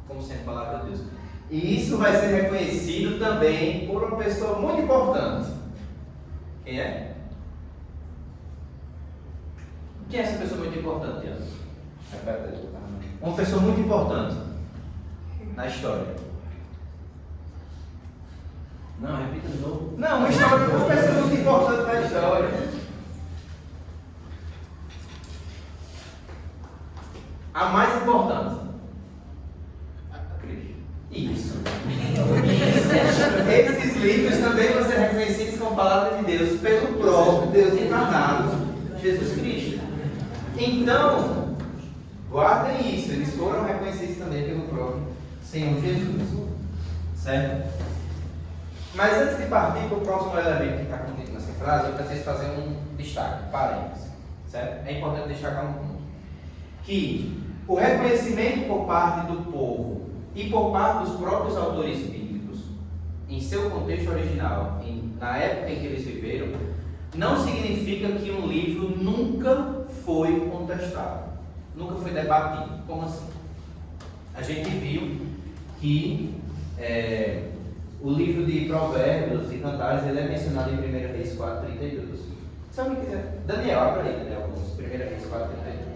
como sendo palavra de Deus. E isso vai ser reconhecido também por uma pessoa muito importante. Quem é? Quem é essa pessoa muito importante, Ana? Uma pessoa muito importante na história. Não, repita de novo. Não, uma pessoa muito importante na história. A mais importante. Isso. Esses livros também vão ser reconhecidos como palavra de Deus pelo próprio Deus encarnado, Jesus Cristo. Então, guardem isso, eles foram reconhecidos também pelo próprio Senhor Jesus. Certo? Mas antes de partir para o próximo elemento que está contido nessa frase, eu preciso fazer um destaque, parênteses. Certo? É importante destacar um ponto. Que o reconhecimento por parte do povo e por parte dos próprios autores bíblicos, em seu contexto original, na época em que eles viveram, não significa que um livro nunca foi contestado, nunca foi debatido. Como assim? A gente viu que o livro de Provérbios e Cantares ele é mencionado em 1 Reis 4:32. Se alguém quiser, Daniel, abre aí, Daniel, 1 Reis 4:32.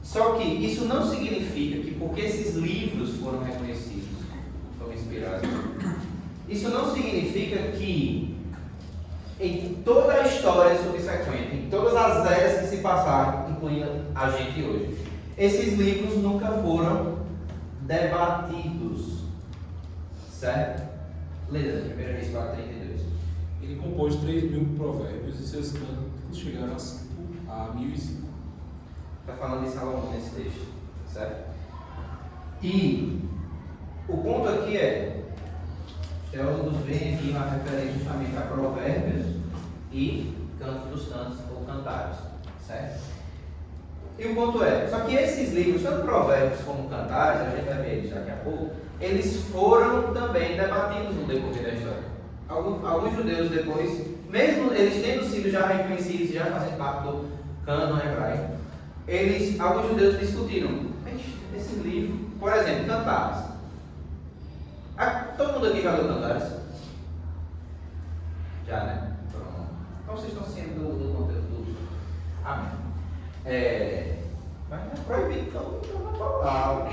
Só que isso não significa que porque esses livros foram reconhecidos, foram inspirados, isso não significa que em toda a história subsequente, em todas as eras que se passaram, incluindo a gente hoje, esses livros nunca foram debatidos. Certo? Leia 1 Reis 4:32. Ele compôs 3.000 provérbios e seus cantos chegaram a 1.005. Está falando de Salomão nesse texto, certo? E o ponto aqui os teólogos veem aqui uma referência justamente a Provérbios e Canto dos Cantos ou Cantares, certo? E o ponto só que esses livros, tanto Provérbios como Cantares, a gente vai ver eles daqui a pouco, eles foram também debatidos no decorrer da história. Alguns judeus depois, mesmo eles tendo sido já reconhecidos, já fazendo parte do cânon hebraico, alguns judeus discutiram esse livro, por exemplo, Cantares. Todo mundo aqui já leu Cantares? Já, né? Pronto. Então vocês estão sendo do conteúdo. Amém. Mas não é proibido, então não palavra.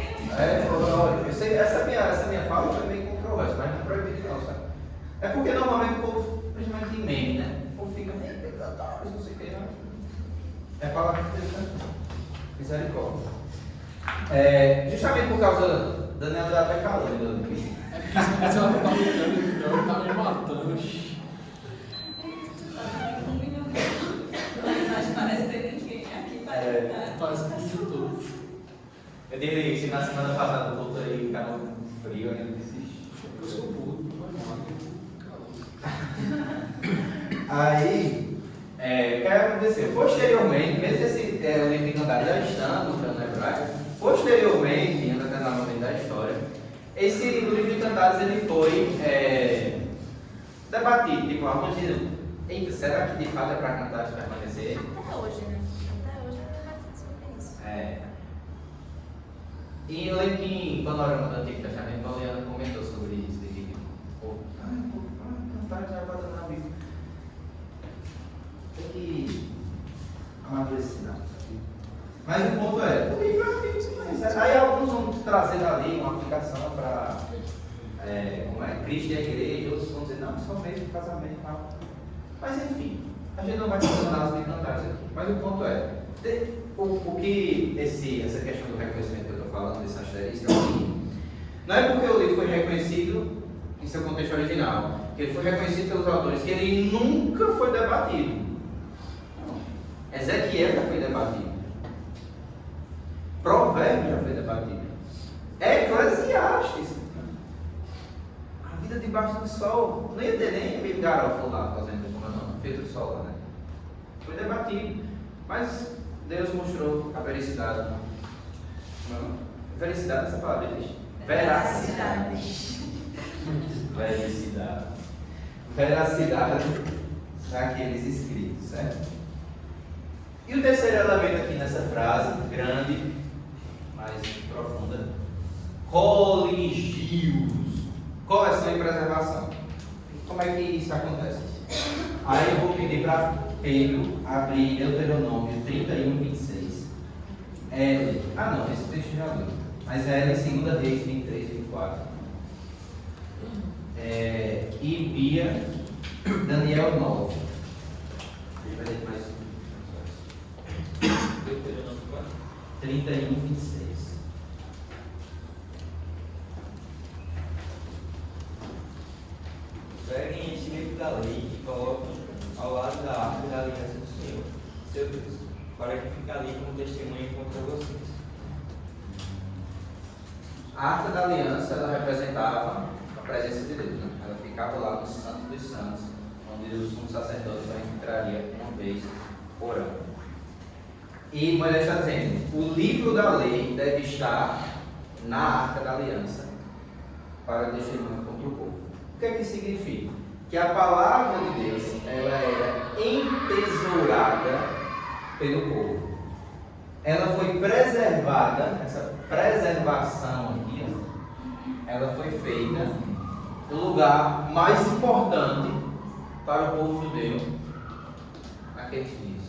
Essa minha fala foi meio controversa, mas não é proibido não, sabe? É porque normalmente o povo, principalmente em meme, né? O povo fica, Cantares, não sei o que, não. É palavra interessante. Misericórdia. Justamente por causa da Daniela da até calor, né? Mas ela não tá me tá me matando. Mas parece ter ninguém aqui. Parece que tudo. Eu dei que na semana passada o povo aí ficava frio, ainda desisti. Eu sou burro, não vai nada. Aí, o que aconteceu? Posteriormente, mesmo esse livro de Cantares já estando no cânon hebraico, posteriormente, ainda até na momento da história, esse livro de Cantares ele foi debatido. Tipo, alguns dizem, eita, será que de fato é para Cantares permanecer? Até hoje, né? Até hoje é debatido sobre isso. E eu lembro que em Panorama do Antigo Testamento, Pauliana comentou sobre isso, de que Cantares já vai dar na Bíblia. Tem que amadurecer, não. Mas o ponto o livro é amigo demais. Aí alguns vão trazer dali uma aplicação para Cristo e a igreja, outros vão dizer, não, só mesmo casamento e tal. Mas enfim, a gente não vai fazer nada de cantares aqui. Mas o ponto é, o que essa questão do reconhecimento que eu estou falando, desse asterisco, é o seguinte: não é porque o livro foi reconhecido em seu contexto original, que ele foi reconhecido pelos autores, que ele nunca foi debatido. Não. Ezequiel já foi debatido. Provérbios já foi debatido. Eclesiastes. A vida debaixo do sol. Não ia ter nem garoto lá fazendo filtro solar, né? Foi debatido. Mas Deus mostrou a veracidade. Não? Veracidade, essa palavra existe? Veracidade. Veracidade daqueles escritos, certo? E o terceiro elemento aqui nessa frase, grande, mais profunda: coligios, coleção e preservação. Como é que isso acontece? Aí eu vou pedir para Pedro abrir Deuteronômio 31, 26. Não, esse texto já li. Mas em 2 Reis 23, 24. E Bia, Daniel 9. Vai ler mais Deuteronômio 31, 26. Peguem este livro da lei e coloquem ao lado da arca da aliança do Senhor, seu Deus, para que fique ali como testemunho contra vocês. A arca da aliança, ela representava a presença de Deus, né? Ela ficava lá no Santo dos Santos, onde o sumo sacerdote só entraria uma vez por ano. E Moisés está dizendo: o livro da lei deve estar na arca da aliança para testemunho contra o povo. O que é que significa? Que a palavra de Deus, ela era entesourada pelo povo. Ela foi preservada, essa preservação aqui, ela foi feita no lugar mais importante para o povo judeu naqueles dias,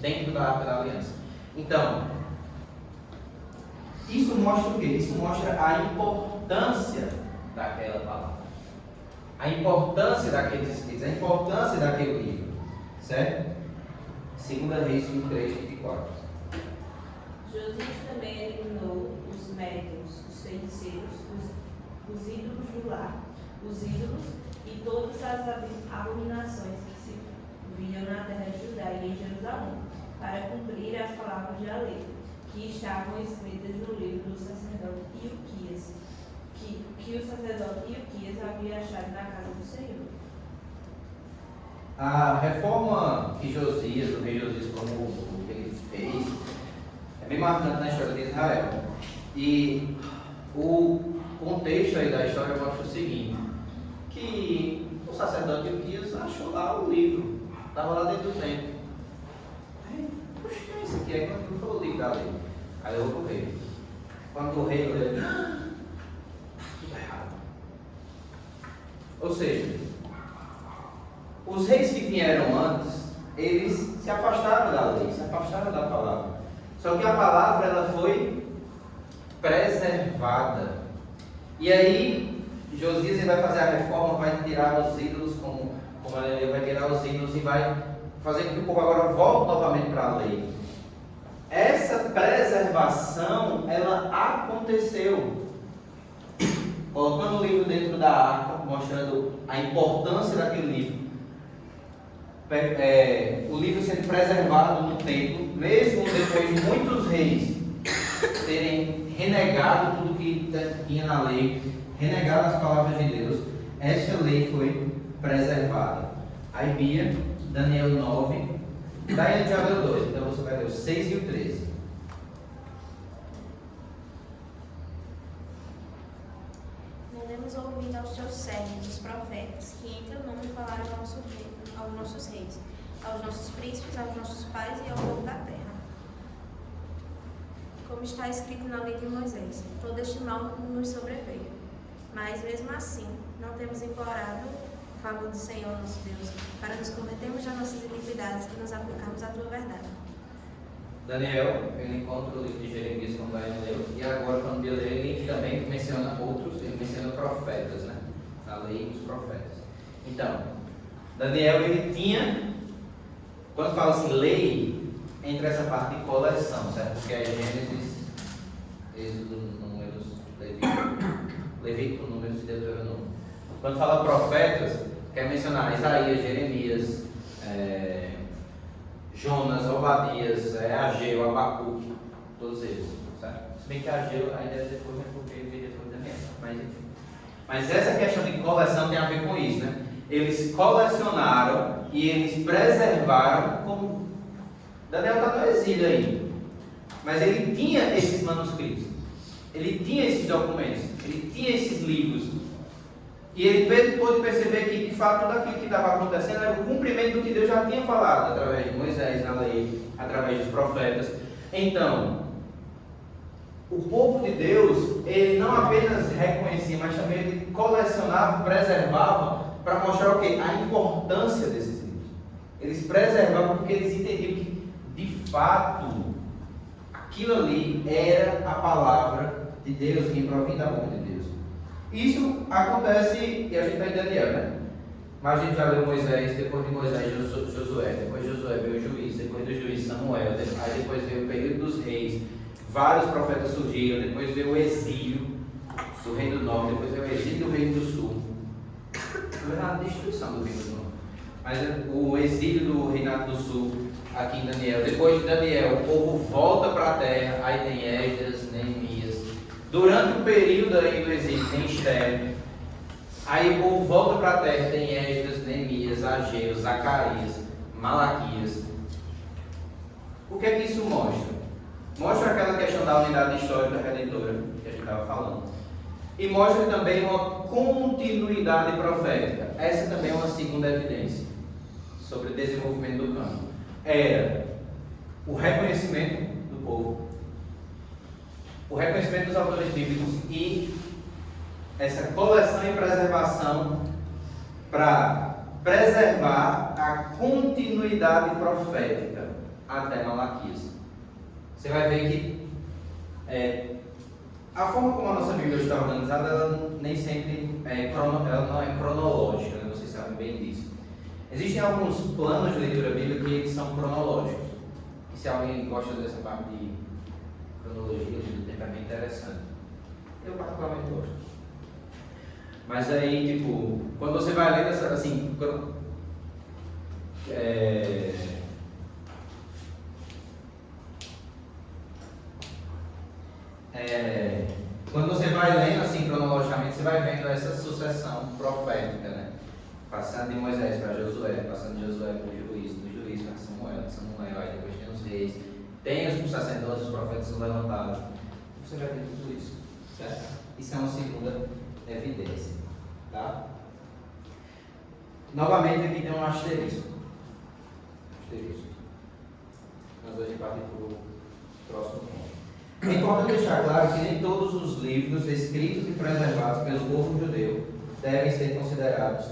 dentro da Arca da Aliança. Então, isso mostra o quê? Isso mostra a importância daquela palavra, a importância daqueles escritos, a importância daquele livro, certo? 2 Reis 23, 24. Josias também eliminou os médiuns, os feiticeiros, os ídolos do lar, os ídolos e todas as abominações que se viam na terra de Judá e em Jerusalém, para cumprir as palavras da lei, que estavam escritas no livro do sacerdote Ilquias, que o sacerdote Ilquias havia achado na casa do Senhor. A reforma que Josias, o rei Josias, como o que ele fez, é bem marcante na história de Israel. E o contexto aí da história mostra o seguinte: que o sacerdote Ilquias achou lá o livro, estava lá dentro do templo. Puxa, o que é isso aqui? Aí quando foi o livro da lei, aí eu vou pro rei. Quando o rei leu, tá tudo errado. Ou seja, os reis que vieram antes, eles se afastaram da lei, se afastaram da palavra. Só que a palavra, ela foi preservada. E aí, Josias, ele vai fazer a reforma, vai tirar os ídolos, como ele vai tirar os ídolos e vai fazer com que o povo agora volte novamente para a lei. Essa preservação, ela aconteceu. Colocando o livro dentro da arca, mostrando a importância daquele livro. O livro sendo preservado no templo, mesmo depois de muitos reis terem renegado tudo que tinha na lei, renegado as palavras de Deus, esta lei foi preservada. Aí Bia, Daniel 9, daí já deu 2, então você vai ler o 6 e o 13. Demos ouvido aos teus servos, os profetas, que em teu nome falaram aos nossos reis, aos nossos príncipes, aos nossos pais e ao povo da terra. Como está escrito na lei de Moisés, todo este mal nos sobreveio. Mas mesmo assim, não temos implorado o favor do Senhor nosso Deus, para nos convertermos das nossas iniquidades e nos aplicarmos à tua verdade. Daniel, ele encontra o livro de Jeremias, como Daniel leu, e agora, quando ele lê, ele também menciona outros, ele menciona profetas, né? A lei dos profetas. Então, Daniel, ele tinha, quando fala assim, lei, entre essa parte de coleção, certo? Porque é Gênesis, Êxodo, Números, Levítico, Números e Deuteronômio. Quando fala profetas, quer mencionar Isaías, Jeremias, Jonas, Obadias, Ageu, Abacuque, todos eles, certo? Se bem que Ageu ainda é depois, né, porque ele veio depois da minha, mas enfim. Mas essa questão de coleção tem a ver com isso, né? Eles colecionaram e eles preservaram, como Daniel está no exílio aí, mas ele tinha esses manuscritos, ele tinha esses documentos, ele tinha esses livros, e ele pôde perceber que de fato tudo aquilo que estava acontecendo era o cumprimento do que Deus já tinha falado através de Moisés na lei, através dos profetas. Então, o povo de Deus, ele não apenas reconhecia, mas também ele colecionava, preservava, para mostrar o quê? A importância desses livros. Eles preservavam porque eles entendiam que, de fato, aquilo ali era a palavra de Deus, que provém da boca de Deus. Isso acontece, e a gente está em Daniel, né? Mas a gente já leu Moisés, depois de Moisés, Josué, depois de Josué veio o juiz, depois do juiz Samuel, aí depois veio o período dos reis, vários profetas surgiram, depois veio o exílio do reino do norte, depois veio o exílio do reino do sul. A destruição do reino do norte. Mas o exílio do reinado do sul, aqui em Daniel. Depois de Daniel, o povo volta para a terra, aí tem Esdras, Neemias. Durante o período aí do exílio, tem Esther. Aí o povo volta para a terra, tem Esdras, Neemias, Ageu, Zacarias, Malaquias. O que é que isso mostra? Mostra aquela questão da unidade histórica redentora que a gente estava falando. E mostra também uma continuidade profética. Essa também é uma segunda evidência sobre o desenvolvimento do campo. Era o reconhecimento do povo, o reconhecimento dos autores bíblicos e essa coleção e preservação para preservar a continuidade profética até Malaquias. Você vai ver que a forma como a nossa Bíblia está organizada, ela nem sempre ela não é cronológica, né? Vocês sabem bem disso. Existem alguns planos de leitura bíblica que eles são cronológicos. E se alguém gosta dessa parte de cronologia, do tempo é bem interessante. Eu particularmente gosto. Mas aí, tipo, quando você vai lendo assim, quando você vai lendo assim cronologicamente, você vai vendo essa sucessão profética, né? Passando de Moisés para Josué, passando de Josué para o juiz, do juiz para Samuel, de Samuel, aí depois tem os reis, tem os sacerdotes, os profetas são levantados. Você vai ver tudo isso, certo? Isso é uma segunda evidência, tá? Novamente aqui tem um asterisco. Nós vamos partir para o próximo ponto. É importante deixar claro que nem todos os livros escritos e preservados pelo povo judeu devem ser considerados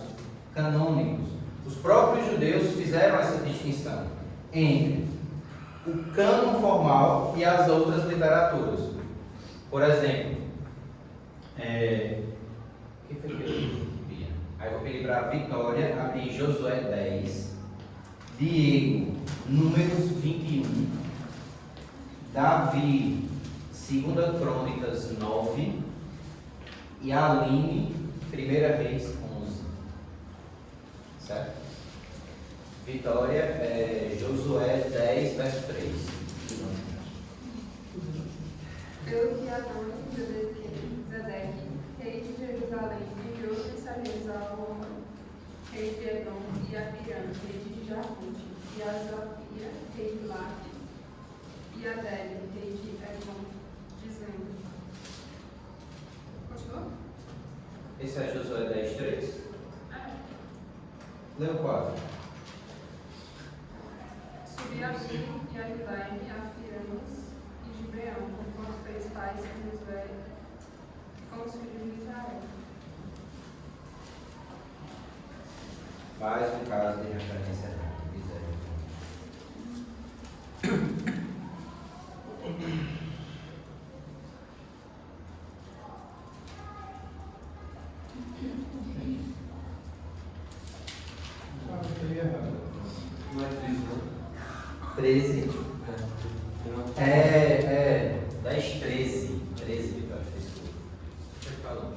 canônicos. Os próprios judeus fizeram essa distinção entre o cânon formal e as outras literaturas. Por exemplo, que foi que eu vi? Aí eu vou pedir para a Vitória abrir Josué 10, Diego, Números 21, Davi, 2 Crônicas 9 e Aline, 1 Reis 11. Certo? Vitória, Josué 10, verso 3. Pelo que Adão e Zedeque, rei de Jerusalém, enviou mensageiros a Roma, rei de Edom, e a Pirã, rei de Jacute, e a Zofia, rei de Laques, e a Délio, rei de Edom, dizendo. Continua? Esse é Josué 10, 3? Leu 4. Subi a Bim e a Rilaime, a Firamas e Gibeão, conforme fez paz com os filhos de Israel. Mais um caso de referência miséria. 13. 10, 13. 13, Vitória, desculpa. Você falou.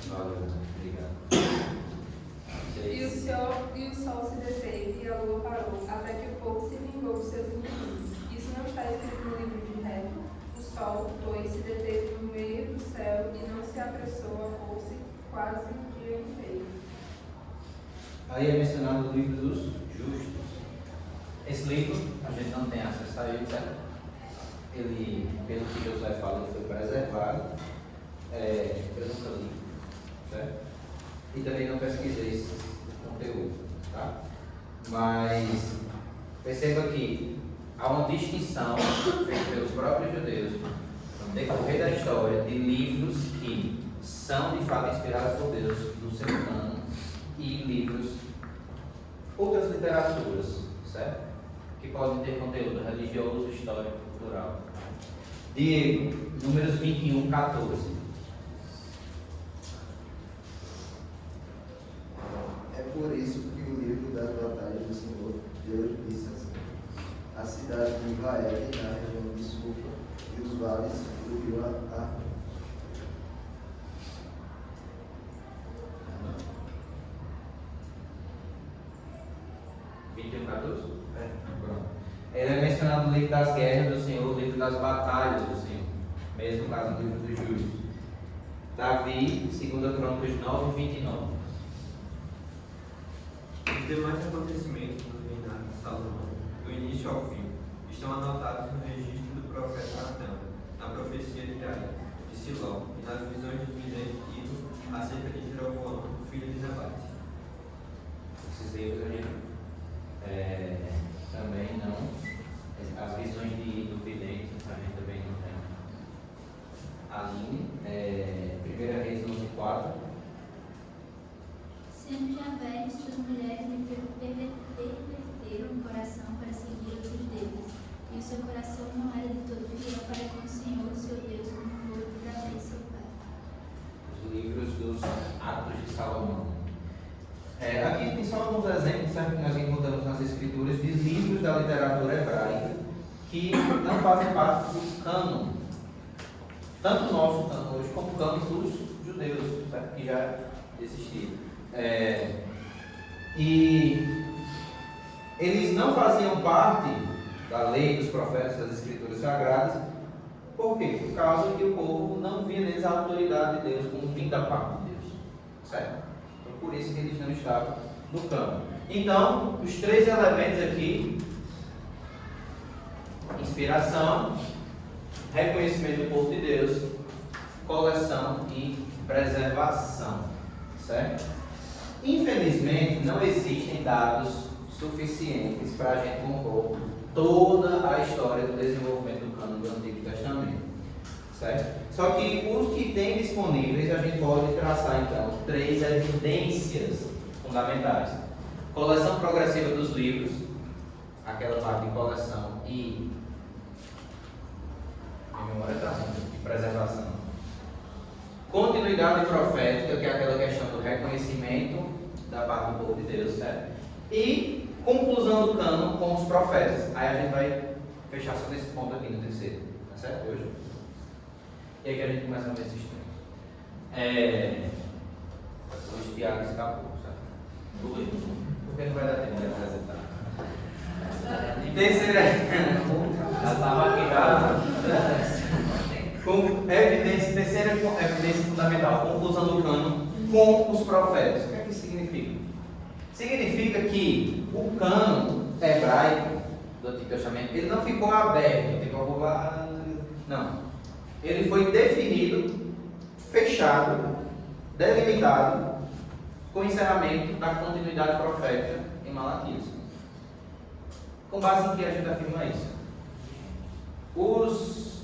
Valeu, obrigado. E o sol se deteve e a lua parou, até que o povo se vingou dos seus inimigos. Isso não está escrito no livro de Reto. O sol, pois, se deteve no meio do céu e não se apressou a pôr-se quase um dia inteiro. Aí é mencionado o livro dos justos. Esse livro, a gente não tem acesso a ele, certo? Ele, pelo que Josué fala, ele foi preservado. Eu nunca li, certo? E também não pesquisei esse conteúdo, tá? Mas perceba que há uma distinção feita pelos próprios judeus no decorrer da história de livros que são de fato inspirados por Deus no seu cânone e livros, outras literaturas, certo? Que podem ter conteúdo religioso, histórico, cultural. Diego, Números 21, 14. É por isso que o livro das batalhas do Senhor Deus disse assim: a cidade de Israel e na região de Sufa e os vales do rio Arnon. Ele é mencionado no livro das guerras do Senhor, no livro das batalhas do Senhor, mesmo caso no livro dos justos. Davi, 2 Crônicas 9, 29. Os demais acontecimentos do reinado de Salomão, do início ao fim, estão anotados no registro do profeta Natã, na profecia de Aías, de Siló, e nas visões do vidente Ido acerca de Jeroboão, filho de Nebate. Esses livros a gente também não. As visões do vidente a gente também não tem. Aline, 1 Reis 11, 4. Sendo Javé e suas mulheres perverteram o coração para seguir outros deuses, e o seu coração não era de todo fiel para com o Senhor, seu Deus, como foi por Davi, seu pai. Os livros dos Atos de Salomão. Aqui tem só alguns exemplos, certo, que nós encontramos nas escrituras de livros da literatura hebraica que não fazem parte do cânon, tanto o nosso cânon hoje como o cânon dos judeus, certo, que já existiam. E eles não faziam parte da lei, dos profetas, das escrituras sagradas. Por quê? Por causa que o povo não via neles a autoridade de Deus como vindo da parte de Deus, certo? Então, por isso que eles não estavam no cânon. Então, os três elementos aqui: inspiração, reconhecimento do povo de Deus, coleção e preservação, certo? Infelizmente, não existem dados suficientes para a gente compor toda a história do desenvolvimento do cânon do Antigo Testamento, certo? Só que os que tem disponíveis, a gente pode traçar então 3 evidências fundamentais: coleção progressiva dos livros, aquela parte de coleção e memória e preservação; continuidade profética, que é aquela questão do reconhecimento da parte do povo de Deus, certo? E conclusão do cânon com os profetas. Aí a gente vai fechar só nesse ponto aqui no terceiro, tá certo? Hoje. E aí que a gente começa a ver esses temas. Hoje Tiago escapou, certo? Porque não vai dar tempo de apresentar. E terceira, já estava aqui já. Com evidência, terceira evidência fundamental: conclusão do cânon com os profetas. O que é que isso significa? Significa que o cânon hebraico do Antigo Testamento, ele não ficou aberto, tipo, eu vou lá. Não. Ele foi definido, fechado, delimitado, com o encerramento da continuidade profética em Malaquias. Com base em que a gente afirma isso?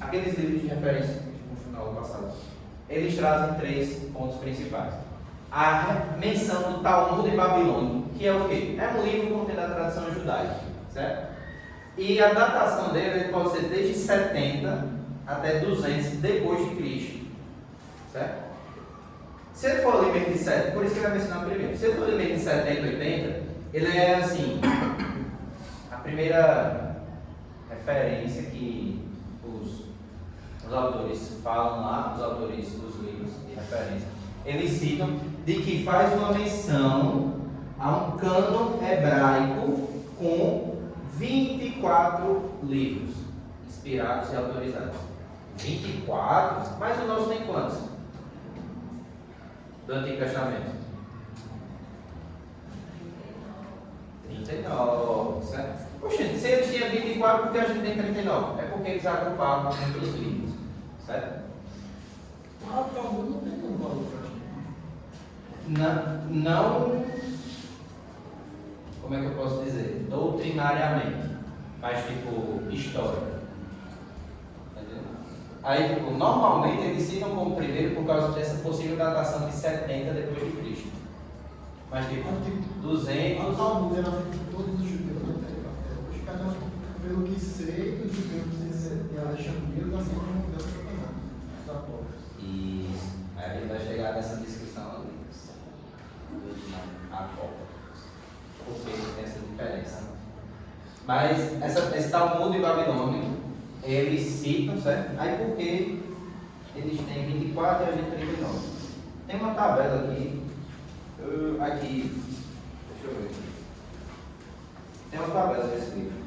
Aqueles livros de referência no final do passado, eles trazem 3 pontos principais. A menção do Talmud de Babilônia, que é o quê? É um livro contendo a tradição judaica, certo? E a datação dele pode ser desde 70 até 200 depois de Cristo, certo? Se ele for ler de 70, por isso que ele vai mencionar primeiro. Se ele for ler de 70, 80, ele é assim, a primeira referência que os autores falam lá, os autores dos livros de referência, eles citam de que faz uma menção a um cânon hebraico com 24 livros inspirados e autorizados. 24? Mas o nosso tem quantos? Do Antigo Testamento? 39, certo? Poxa, se eles tinham 24, por que a gente tem 39? É porque eles agrupavam entre os livros, certo? Ah, talvez não tenha um valor pra gente. Não, como é que eu posso dizer? Doutrinariamente, mas tipo, história. Aí, tipo, normalmente eles citam como primeiro por causa dessa possível datação de 70 depois de Cristo. Mas, tipo, 200... A Talmud era feita por todos os judeus, né? Pelo que sei, os judeus de Alexandria está sendo um modelo para os apóstolos. Isso. Aí a gente vai chegar nessa discussão ali. Porque tem essa diferença. Mas esse Talmud e Babilônio, eles citam, certo? Aí por que eles têm 24 e a gente 39? Tem uma tabela aqui. Aqui. Deixa eu ver. Tem uma tabela desse livro.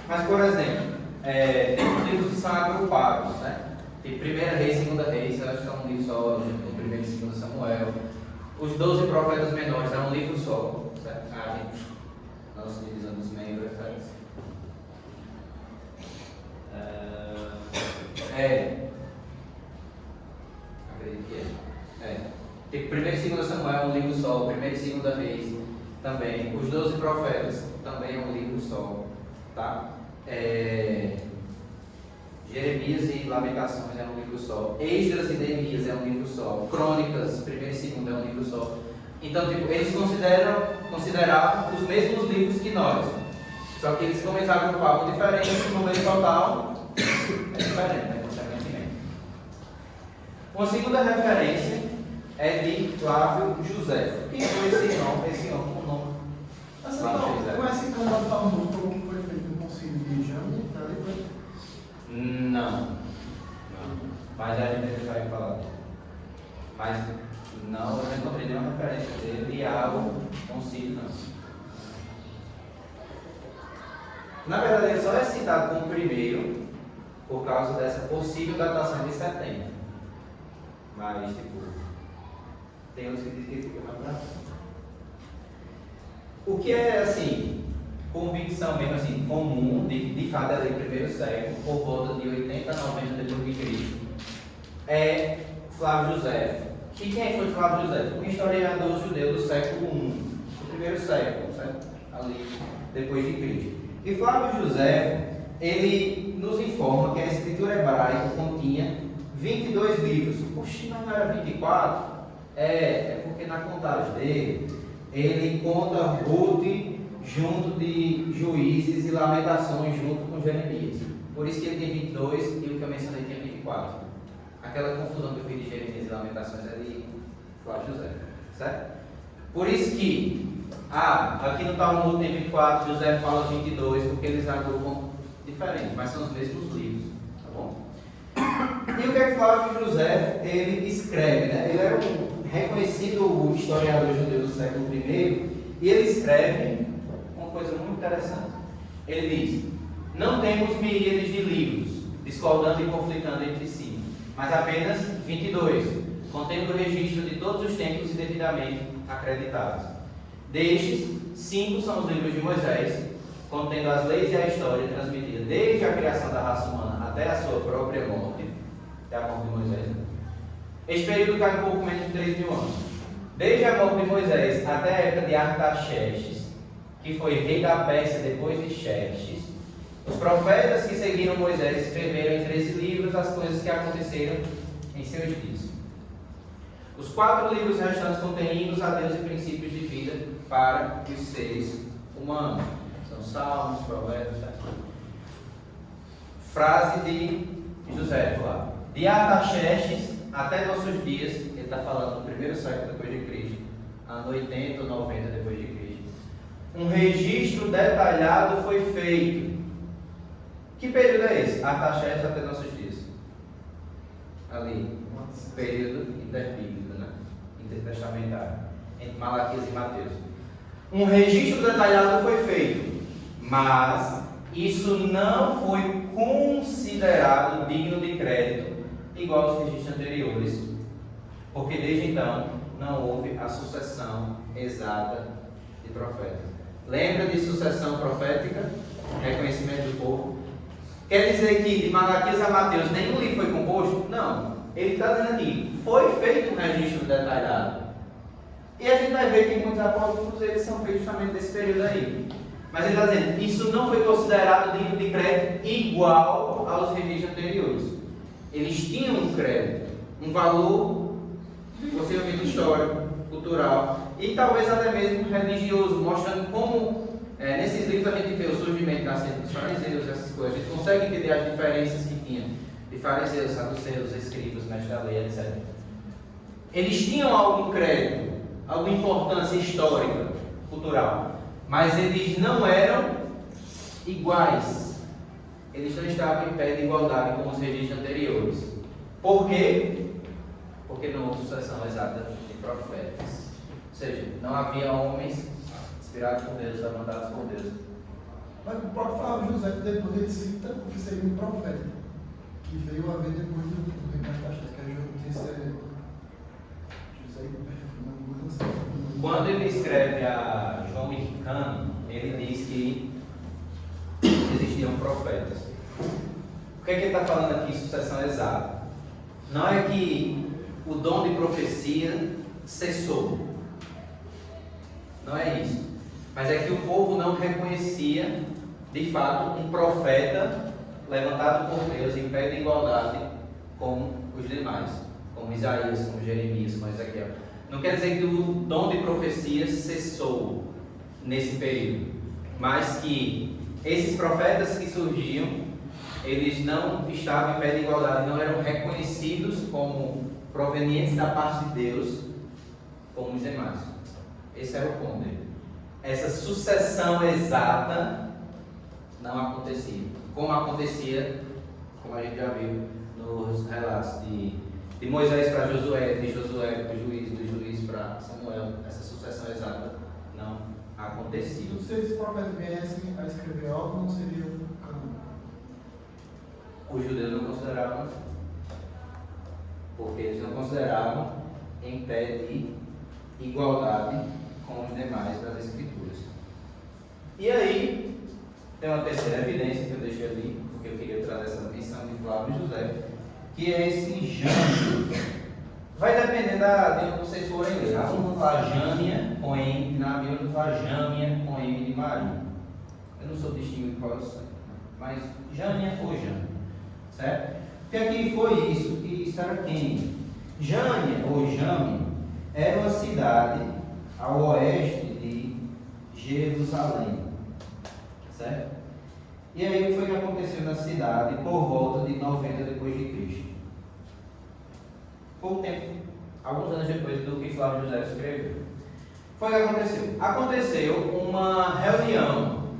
Mas, por exemplo, tem os livros que são agrupados, né? Tem 1 Reis, 2 Reis, acho que é um livro só, tem 1 e 2 Samuel. Os 12 profetas menores é um livro só, certo? Nossa divisão dos membros, certo? Acredito que é. Tem 1 e 2 Samuel é um livro só, 1 e 2 Reis também. Os 12 profetas também é um livro só, tá? Jeremias e Lamentações é um livro só. Esdras e Neemias é um livro só. Crônicas, 1 e 2 é um livro só. Então, tipo, eles consideravam os mesmos livros que nós. Só que eles começaram a agrupar diferente, o número total é diferente, né? Consequentemente. Uma segunda referência é de Flávio José. Quem foi esse homem com o nome? Com esse canal do Talmud, como que foi feito no concílio de Jane? Não. Mas a gente vai falar. Mas não, eu não encontrei nenhuma referência dele ao concílio, não. Na verdade, ele só é citado como primeiro por causa dessa possível datação de 70. Mas, tipo, tem uns que dizem que fica mais pra frente. O que é, assim, convicção mesmo, assim, comum, de fato, é do primeiro século, por volta de 80 a 90 depois de Cristo, é Flávio José. E quem foi Flávio José? Um historiador judeu do século I, do primeiro século, certo? Ali, depois de Cristo. E Flávio José, ele nos informa que a escritura hebraica continha 22 livros. Oxi, mas não era 24? É porque na contagem dele, ele conta Ruth junto de Juízes e Lamentações junto com Jeremias. Por isso que ele tem 22 e o que eu mencionei tinha 24. Aquela confusão que eu fiz de Jeremias e Lamentações é de Flávio José, certo? Por isso que aqui no Talmud tem 24, José fala 22, porque eles agrupam diferente, mas são os mesmos livros, tá bom? E o que é que Flávio José, ele escreve, né? Ele era um reconhecido historiador judeu do século I, e ele escreve uma coisa muito interessante. Ele diz: não temos miríades de livros, discordando e conflitando entre si, mas apenas 22, contendo o registro de todos os tempos e devidamente acreditados. Destes, 5 são os livros de Moisés, contendo as leis e a história transmitida desde a criação da raça humana até a sua própria morte, até a morte de Moisés. Este período cai um pouco menos de 3 mil anos. Desde a morte de Moisés até a época de Artaxerxes, que foi rei da Pérsia depois de Xerxes, os profetas que seguiram Moisés escreveram em 13 livros as coisas que aconteceram em seus dias. Os 4 livros restantes contêm hinos a Deus e princípios de vida para os seres humanos. São Salmos, Provérbios, certo? Frase de José lá. De Artaxerxes até nossos dias, ele está falando do primeiro século depois de Cristo, ano 80 ou 90 depois de Cristo. Um registro detalhado foi feito. Que período é esse? Artaxerxes até nossos dias. Ali, período interbíblico, né? Intertestamentário, entre Malaquias e Mateus. Um registro detalhado foi feito, mas isso não foi considerado digno de crédito, igual aos registros anteriores, porque desde então não houve a sucessão exata de profetas. Lembra de sucessão profética? Reconhecimento do povo? Quer dizer que de Malaquias a Mateus nenhum livro foi composto? Não. Ele está dizendo aqui, foi feito um registro detalhado. E a gente vai ver que muitos apócrifos eles são feitos justamente desse período aí. Mas ele está dizendo, isso não foi considerado digno de crédito igual aos registros anteriores. Eles tinham um crédito, um valor, possivelmente histórico, cultural e talvez até mesmo religioso, mostrando como nesses livros a gente vê o surgimento da seita dos fariseus, essas coisas. A gente consegue entender as diferenças que tinha de fariseus, saduceus, escribas, mestres da lei, etc. Eles tinham algum crédito, alguma importância histórica, cultural, mas eles não eram iguais. Eles não estavam em pé de igualdade com os registros anteriores. Por quê? Porque não houve sucessão exata de profetas. Ou seja, não havia homens inspirados por Deus, levantados por Deus. Mas o próprio Flávio José, depois ele cita o que seria um profeta, que veio a ver depois do rei Artaxerxes, que é José Perfuma. Quando ele escreve a João Hircano, ele diz que existiam profetas. O que é que ele está falando aqui, sucessão exata? Não é que o dom de profecia cessou. Não é isso. Mas é que o povo não reconhecia, de fato, um profeta levantado por Deus em pé de igualdade com os demais, como Isaías, como Jeremias, como Ezequiel. Não quer dizer que o dom de profecia cessou nesse período, mas que esses profetas que surgiam, eles não estavam em pé de igualdade, não eram reconhecidos como provenientes da parte de Deus, como os demais. Esse era o ponto dele. Essa sucessão exata não acontecia. Como acontecia, como a gente já viu nos relatos de Moisés para Josué, de Josué para o juiz, do juiz para Samuel, essa sucessão exata não acontecia. Se esses profetas viessem a escrever algo, não seria canon. Os judeus não consideravam assim, porque eles não consideravam em pé de igualdade com os demais das Escrituras. E aí, tem uma terceira evidência que eu deixei ali, porque eu queria trazer essa menção de Flávio José, que é esse Jânia. Vai depender de onde vocês forem ler. Alguns vão falar Jânia com M de navio, outros vão falar Jâmia com M de Maria. Eu não sou distinguido qual é o sangue, mas Jânia ou Jânia, certo? Porque aqui foi isso, que isso era quem? Jânia ou Jâmia era uma cidade ao oeste de Jerusalém, certo? E aí o que foi que aconteceu na cidade por volta de 90 depois de Cristo? Pouco tempo, alguns anos depois do que Flávio José escreveu. Foi o que aconteceu? Aconteceu uma reunião.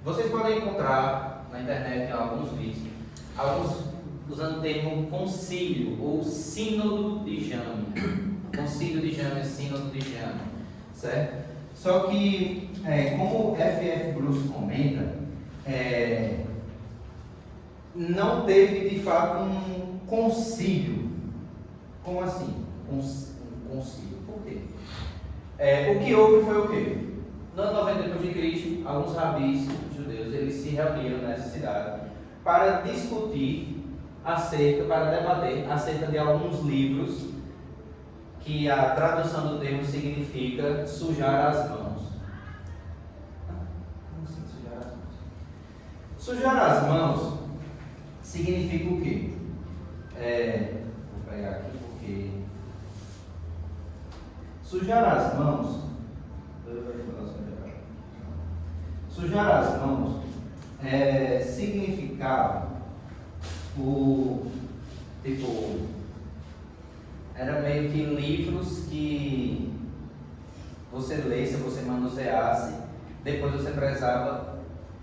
Vocês podem encontrar na internet alguns vídeos, alguns usando o termo concílio ou sínodo de Jâmia. Concílio de Jâmia, sínodo de Jâmia, certo? Só que, como F.F. Bruce comenta, não teve de fato um concílio. Como assim? Um concílio. Por quê? O que houve foi o quê? No ano 90 depois de Cristo, alguns rabis judeus eles se reuniram nessa cidade para discutir para debater acerca de alguns livros que a tradução do termo significa sujar as mãos. Como assim sujar as mãos? Sujar as mãos significa o quê? Vou pegar aqui porque sujar as mãos. Sujar as mãos significava era meio que livros que você lesse, você manuseasse, depois você precisava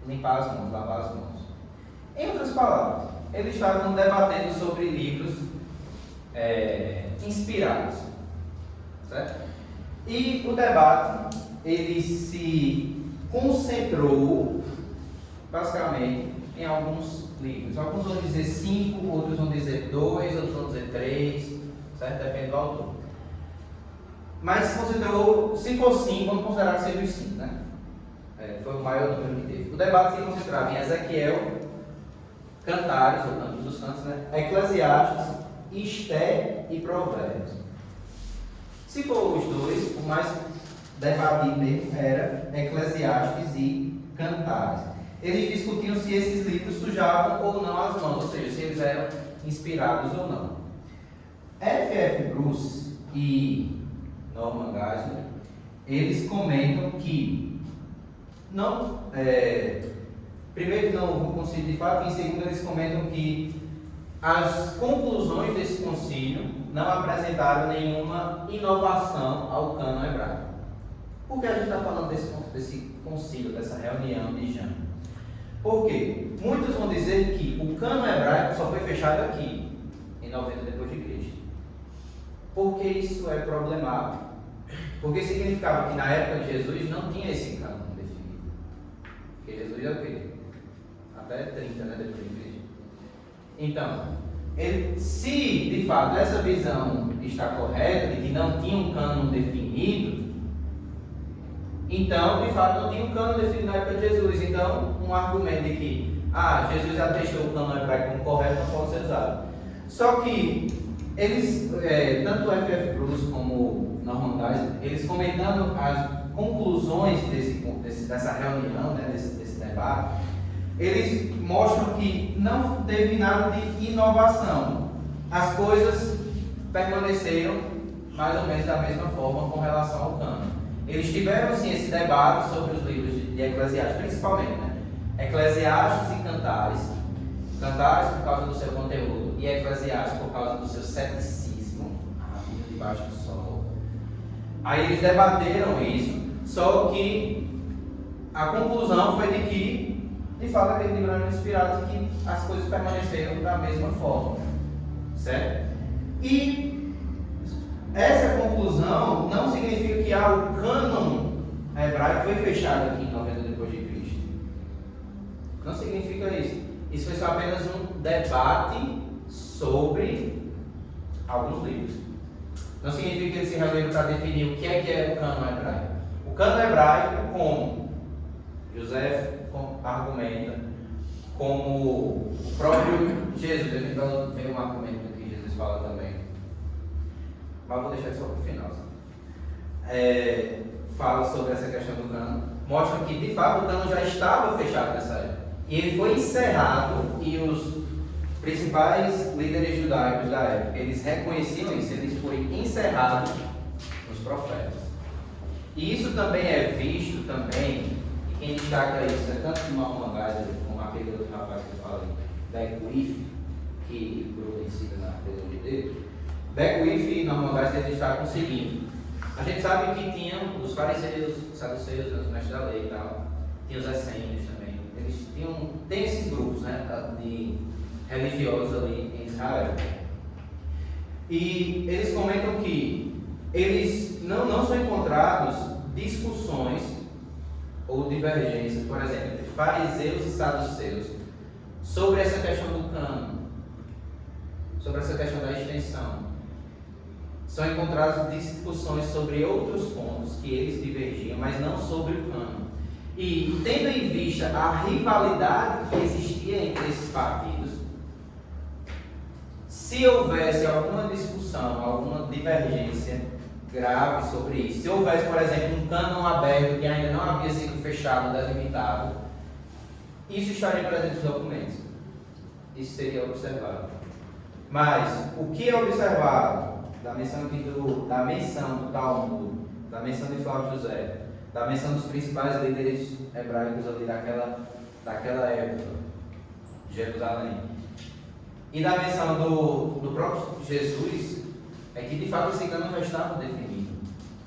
limpar as mãos, lavar as mãos. Em outras palavras, eles estavam debatendo sobre livros inspirados, certo? E o debate, ele se concentrou, basicamente, em alguns livros. Alguns vão dizer 5, outros vão dizer 2, outros vão dizer 3, certo? Depende do autor. Mas se concentrou, se for 5, vamos considerar que seja os 5, né? Foi o maior número que teve. O debate se concentrava em Ezequiel, Cantares, ou Canto dos Cantos, né? Eclesiastes, Esté e Provérbios. Se for os 2, o mais debatido mesmo era Eclesiastes e Cantares. Eles discutiam se esses livros sujavam ou não as mãos, ou seja, se eles eram inspirados ou não. F.F. Bruce e Norman Geisler, eles comentam que não, primeiro não o concílio de fato, e em segundo eles comentam que as conclusões desse concílio não apresentaram nenhuma inovação ao cânon hebraico. Por que a gente está falando desse concílio, dessa reunião de Jânia? Por quê? Muitos vão dizer que o cânon hebraico só foi fechado aqui, em 90 depois de Cristo. Por que isso é problemático? Porque significava que na época de Jesus não tinha esse cânon definido. Porque Jesus é o quê? Até 30, né, depois de Cristo. Então, se de fato essa visão está correta, de que não tinha um cânon definido, então de fato não tinha um cânon definido na época de Jesus. Então, um argumento de que Jesus já deixou o cânon hebraico como correto não pode ser usado. Só que eles, tanto o F.F. Bruce como Norman Geisler, eles comentando as conclusões dessa reunião, né, desse debate, eles mostram que não teve nada de inovação. As coisas permaneceram mais ou menos da mesma forma com relação ao cânon. Eles tiveram sim esse debate sobre os livros de Eclesiastes, principalmente, né? Eclesiastes e Cantares. Cantares por causa do seu conteúdo e Eclesiastes por causa do seu ceticismo, a vida debaixo do sol. Aí eles debateram isso, só que a conclusão foi de que de fato aquele livro era inspirado e que as coisas permaneceram da mesma forma, certo? E essa conclusão não significa que o cânon hebraico foi fechado aqui em 90 depois de Cristo. Não significa isso. Isso foi só apenas um debate sobre alguns livros. Não significa que eles se reuniram para definir o que é o cânon hebraico. O cânon hebraico, como José argumenta, como o próprio Jesus, a gente vai ver um argumento que Jesus fala também, mas vou deixar isso só para o final. Fala sobre essa questão do cânon, mostra que de fato o cânon já estava fechado nessa época, e ele foi encerrado, e os principais líderes judaicos da época, eles reconheciam isso, ele foi encerrado nos profetas. E isso também é visto também. Quem destaca isso é tanto o Norman Geisler como aquele outro rapaz que eu falei, Beckwith, que Bruno ensina na teologia dele. Beckwith e Norman Geisler destacam o seguinte: a gente sabe que tinham os fariseus, os saduceus, os mestres da lei e tal, tinha os essênios também. Eles tem esses grupos, né, de religiosos ali em Israel. E eles comentam que eles não são encontrados discussões ou divergências, por exemplo, entre fariseus e saduceus sobre essa questão do cânon, sobre essa questão da extensão. São encontradas discussões sobre outros pontos que eles divergiam, mas não sobre o cânon. E tendo em vista a rivalidade que existia entre esses partidos, se houvesse alguma discussão, alguma divergência grave sobre isso, se houvesse, por exemplo, um cânon aberto que ainda não havia sido fechado, delimitado, isso estaria presente nos documentos. Isso seria observado. Mas o que é observado da menção do Talmud, da menção de Flávio José, da menção dos principais líderes hebraicos ali daquela época, de Jerusalém, e da menção do próprio Jesus, é que de fato esse cânon já estava definido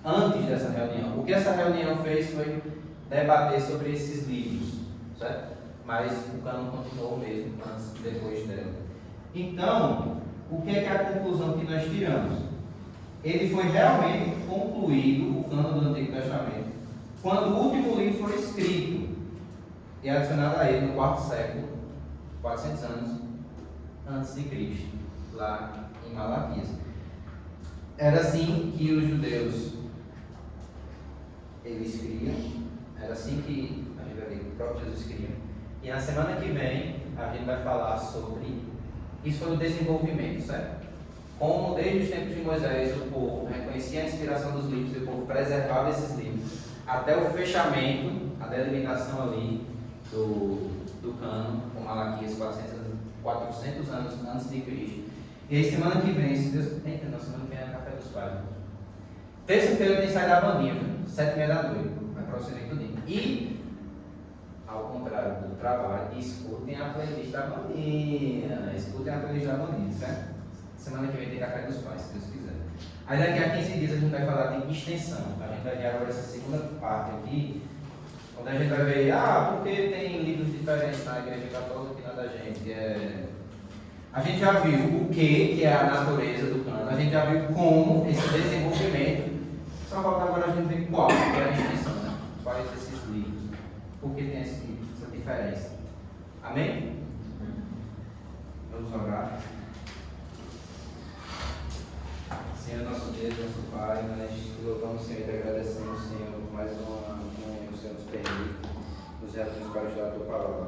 antes dessa reunião. O que essa reunião fez foi debater sobre esses livros, certo? mas o cânon continuou o mesmo antes e depois dela. Então, o que é a conclusão que nós tiramos? Ele foi realmente concluído, o cânon do Antigo Testamento, quando o último livro foi escrito e adicionado a ele no 4º século, 400 anos antes de Cristo, lá em Malaquias. Era assim que os judeus eles criam, era assim que a gente vai ver que o próprio Jesus cria. E na semana que vem a gente vai falar sobre isso, foi o desenvolvimento, certo? Como desde os tempos de Moisés o povo reconhecia a inspiração dos livros e o povo preservava esses livros até o fechamento, a delimitação ali do cânon, com Malaquias 400 anos antes de Cristo. E aí semana que vem, se Deus... Não, semana que vem é Café dos Pais. Terça-feira tem ensaio da bandinha, 7h30 da noite. Vai para você ver tudinho. E, ao contrário do trabalho, escutem a playlist da bandinha. Escutem a playlist da bandinha, certo? Semana que vem tem Café dos Pais, se Deus quiser. Aí daqui a 15 dias a gente vai falar de extensão. A gente vai ver agora essa segunda parte aqui, onde a gente vai ver, porque tem livros diferentes na Igreja Católica e na da gente. A gente já viu o que é a natureza do cânon, a gente já viu como esse desenvolvimento. Só falta agora a gente ver qual é a extensão, né? Quais esses livros, por que tem essa diferença. Amém? Vamos orar. Senhor, nosso Deus, nosso Pai, nós te louvamos, Senhor, e te agradecemos, Senhor, por mais uma manhã que o Senhor nos permite, nos reunimos para estudar a tua palavra.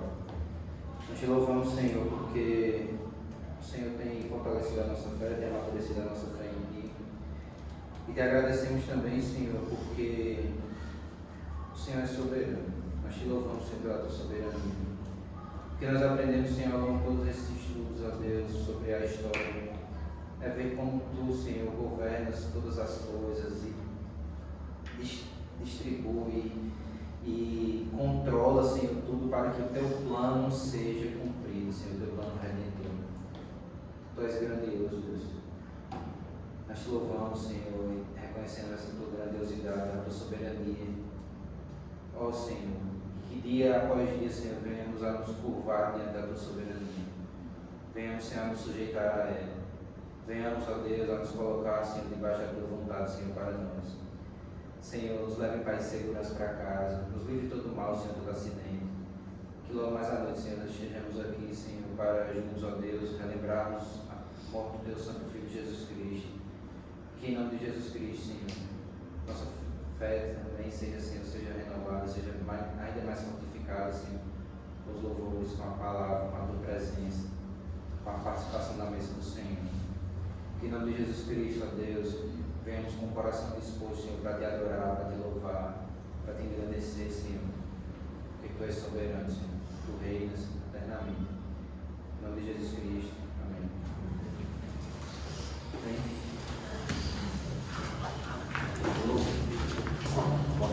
Nós te louvamos, Senhor, porque o Senhor tem fortalecido a nossa fé, tem amadurecido a nossa fé em Ti. E te agradecemos também, Senhor, porque o Senhor é soberano. Nós te louvamos, Senhor, pela tua soberania. Porque nós aprendemos, Senhor, ao longo de todos esses estudos, ó Deus, sobre a história. É ver como Tu, Senhor, governas todas as coisas e distribui e controla, Senhor, tudo para que o Teu plano seja cumprido, Senhor, o Teu plano redentor. Tu és grandioso, Deus. Nós te louvamos, Senhor, e reconhecendo essa Tua grandiosidade, a Tua soberania. Ó Senhor, que dia após dia, Senhor, venhamos a nos curvar diante da Tua soberania. Venhamos, Senhor, a nos sujeitar a ela. Venhamos, ó Deus, a nos colocar, Senhor, debaixo da Tua vontade, Senhor, para nós. Senhor, nos leve em paz e segurança para casa, nos livre de todo mal, Senhor, todo acidente. Que logo mais à noite, Senhor, nós estejamos aqui, Senhor, para juntos, ó Deus, relembrarmos a morte do Teu Santo Filho Jesus Cristo. Que em nome de Jesus Cristo, Senhor, nossa fé também seja, Senhor, seja renovada, seja ainda mais fortificada, Senhor, com os louvores, com a palavra, com a Tua presença, com a participação na mesa do Senhor. Que em nome de Jesus Cristo, ó Deus, venhamos com o coração disposto, Senhor, para Te adorar, para Te louvar, para Te engrandecer, Senhor. Porque Tu és soberano, Senhor. Tu reinas eternamente. Em nome de Jesus Cristo. Amém.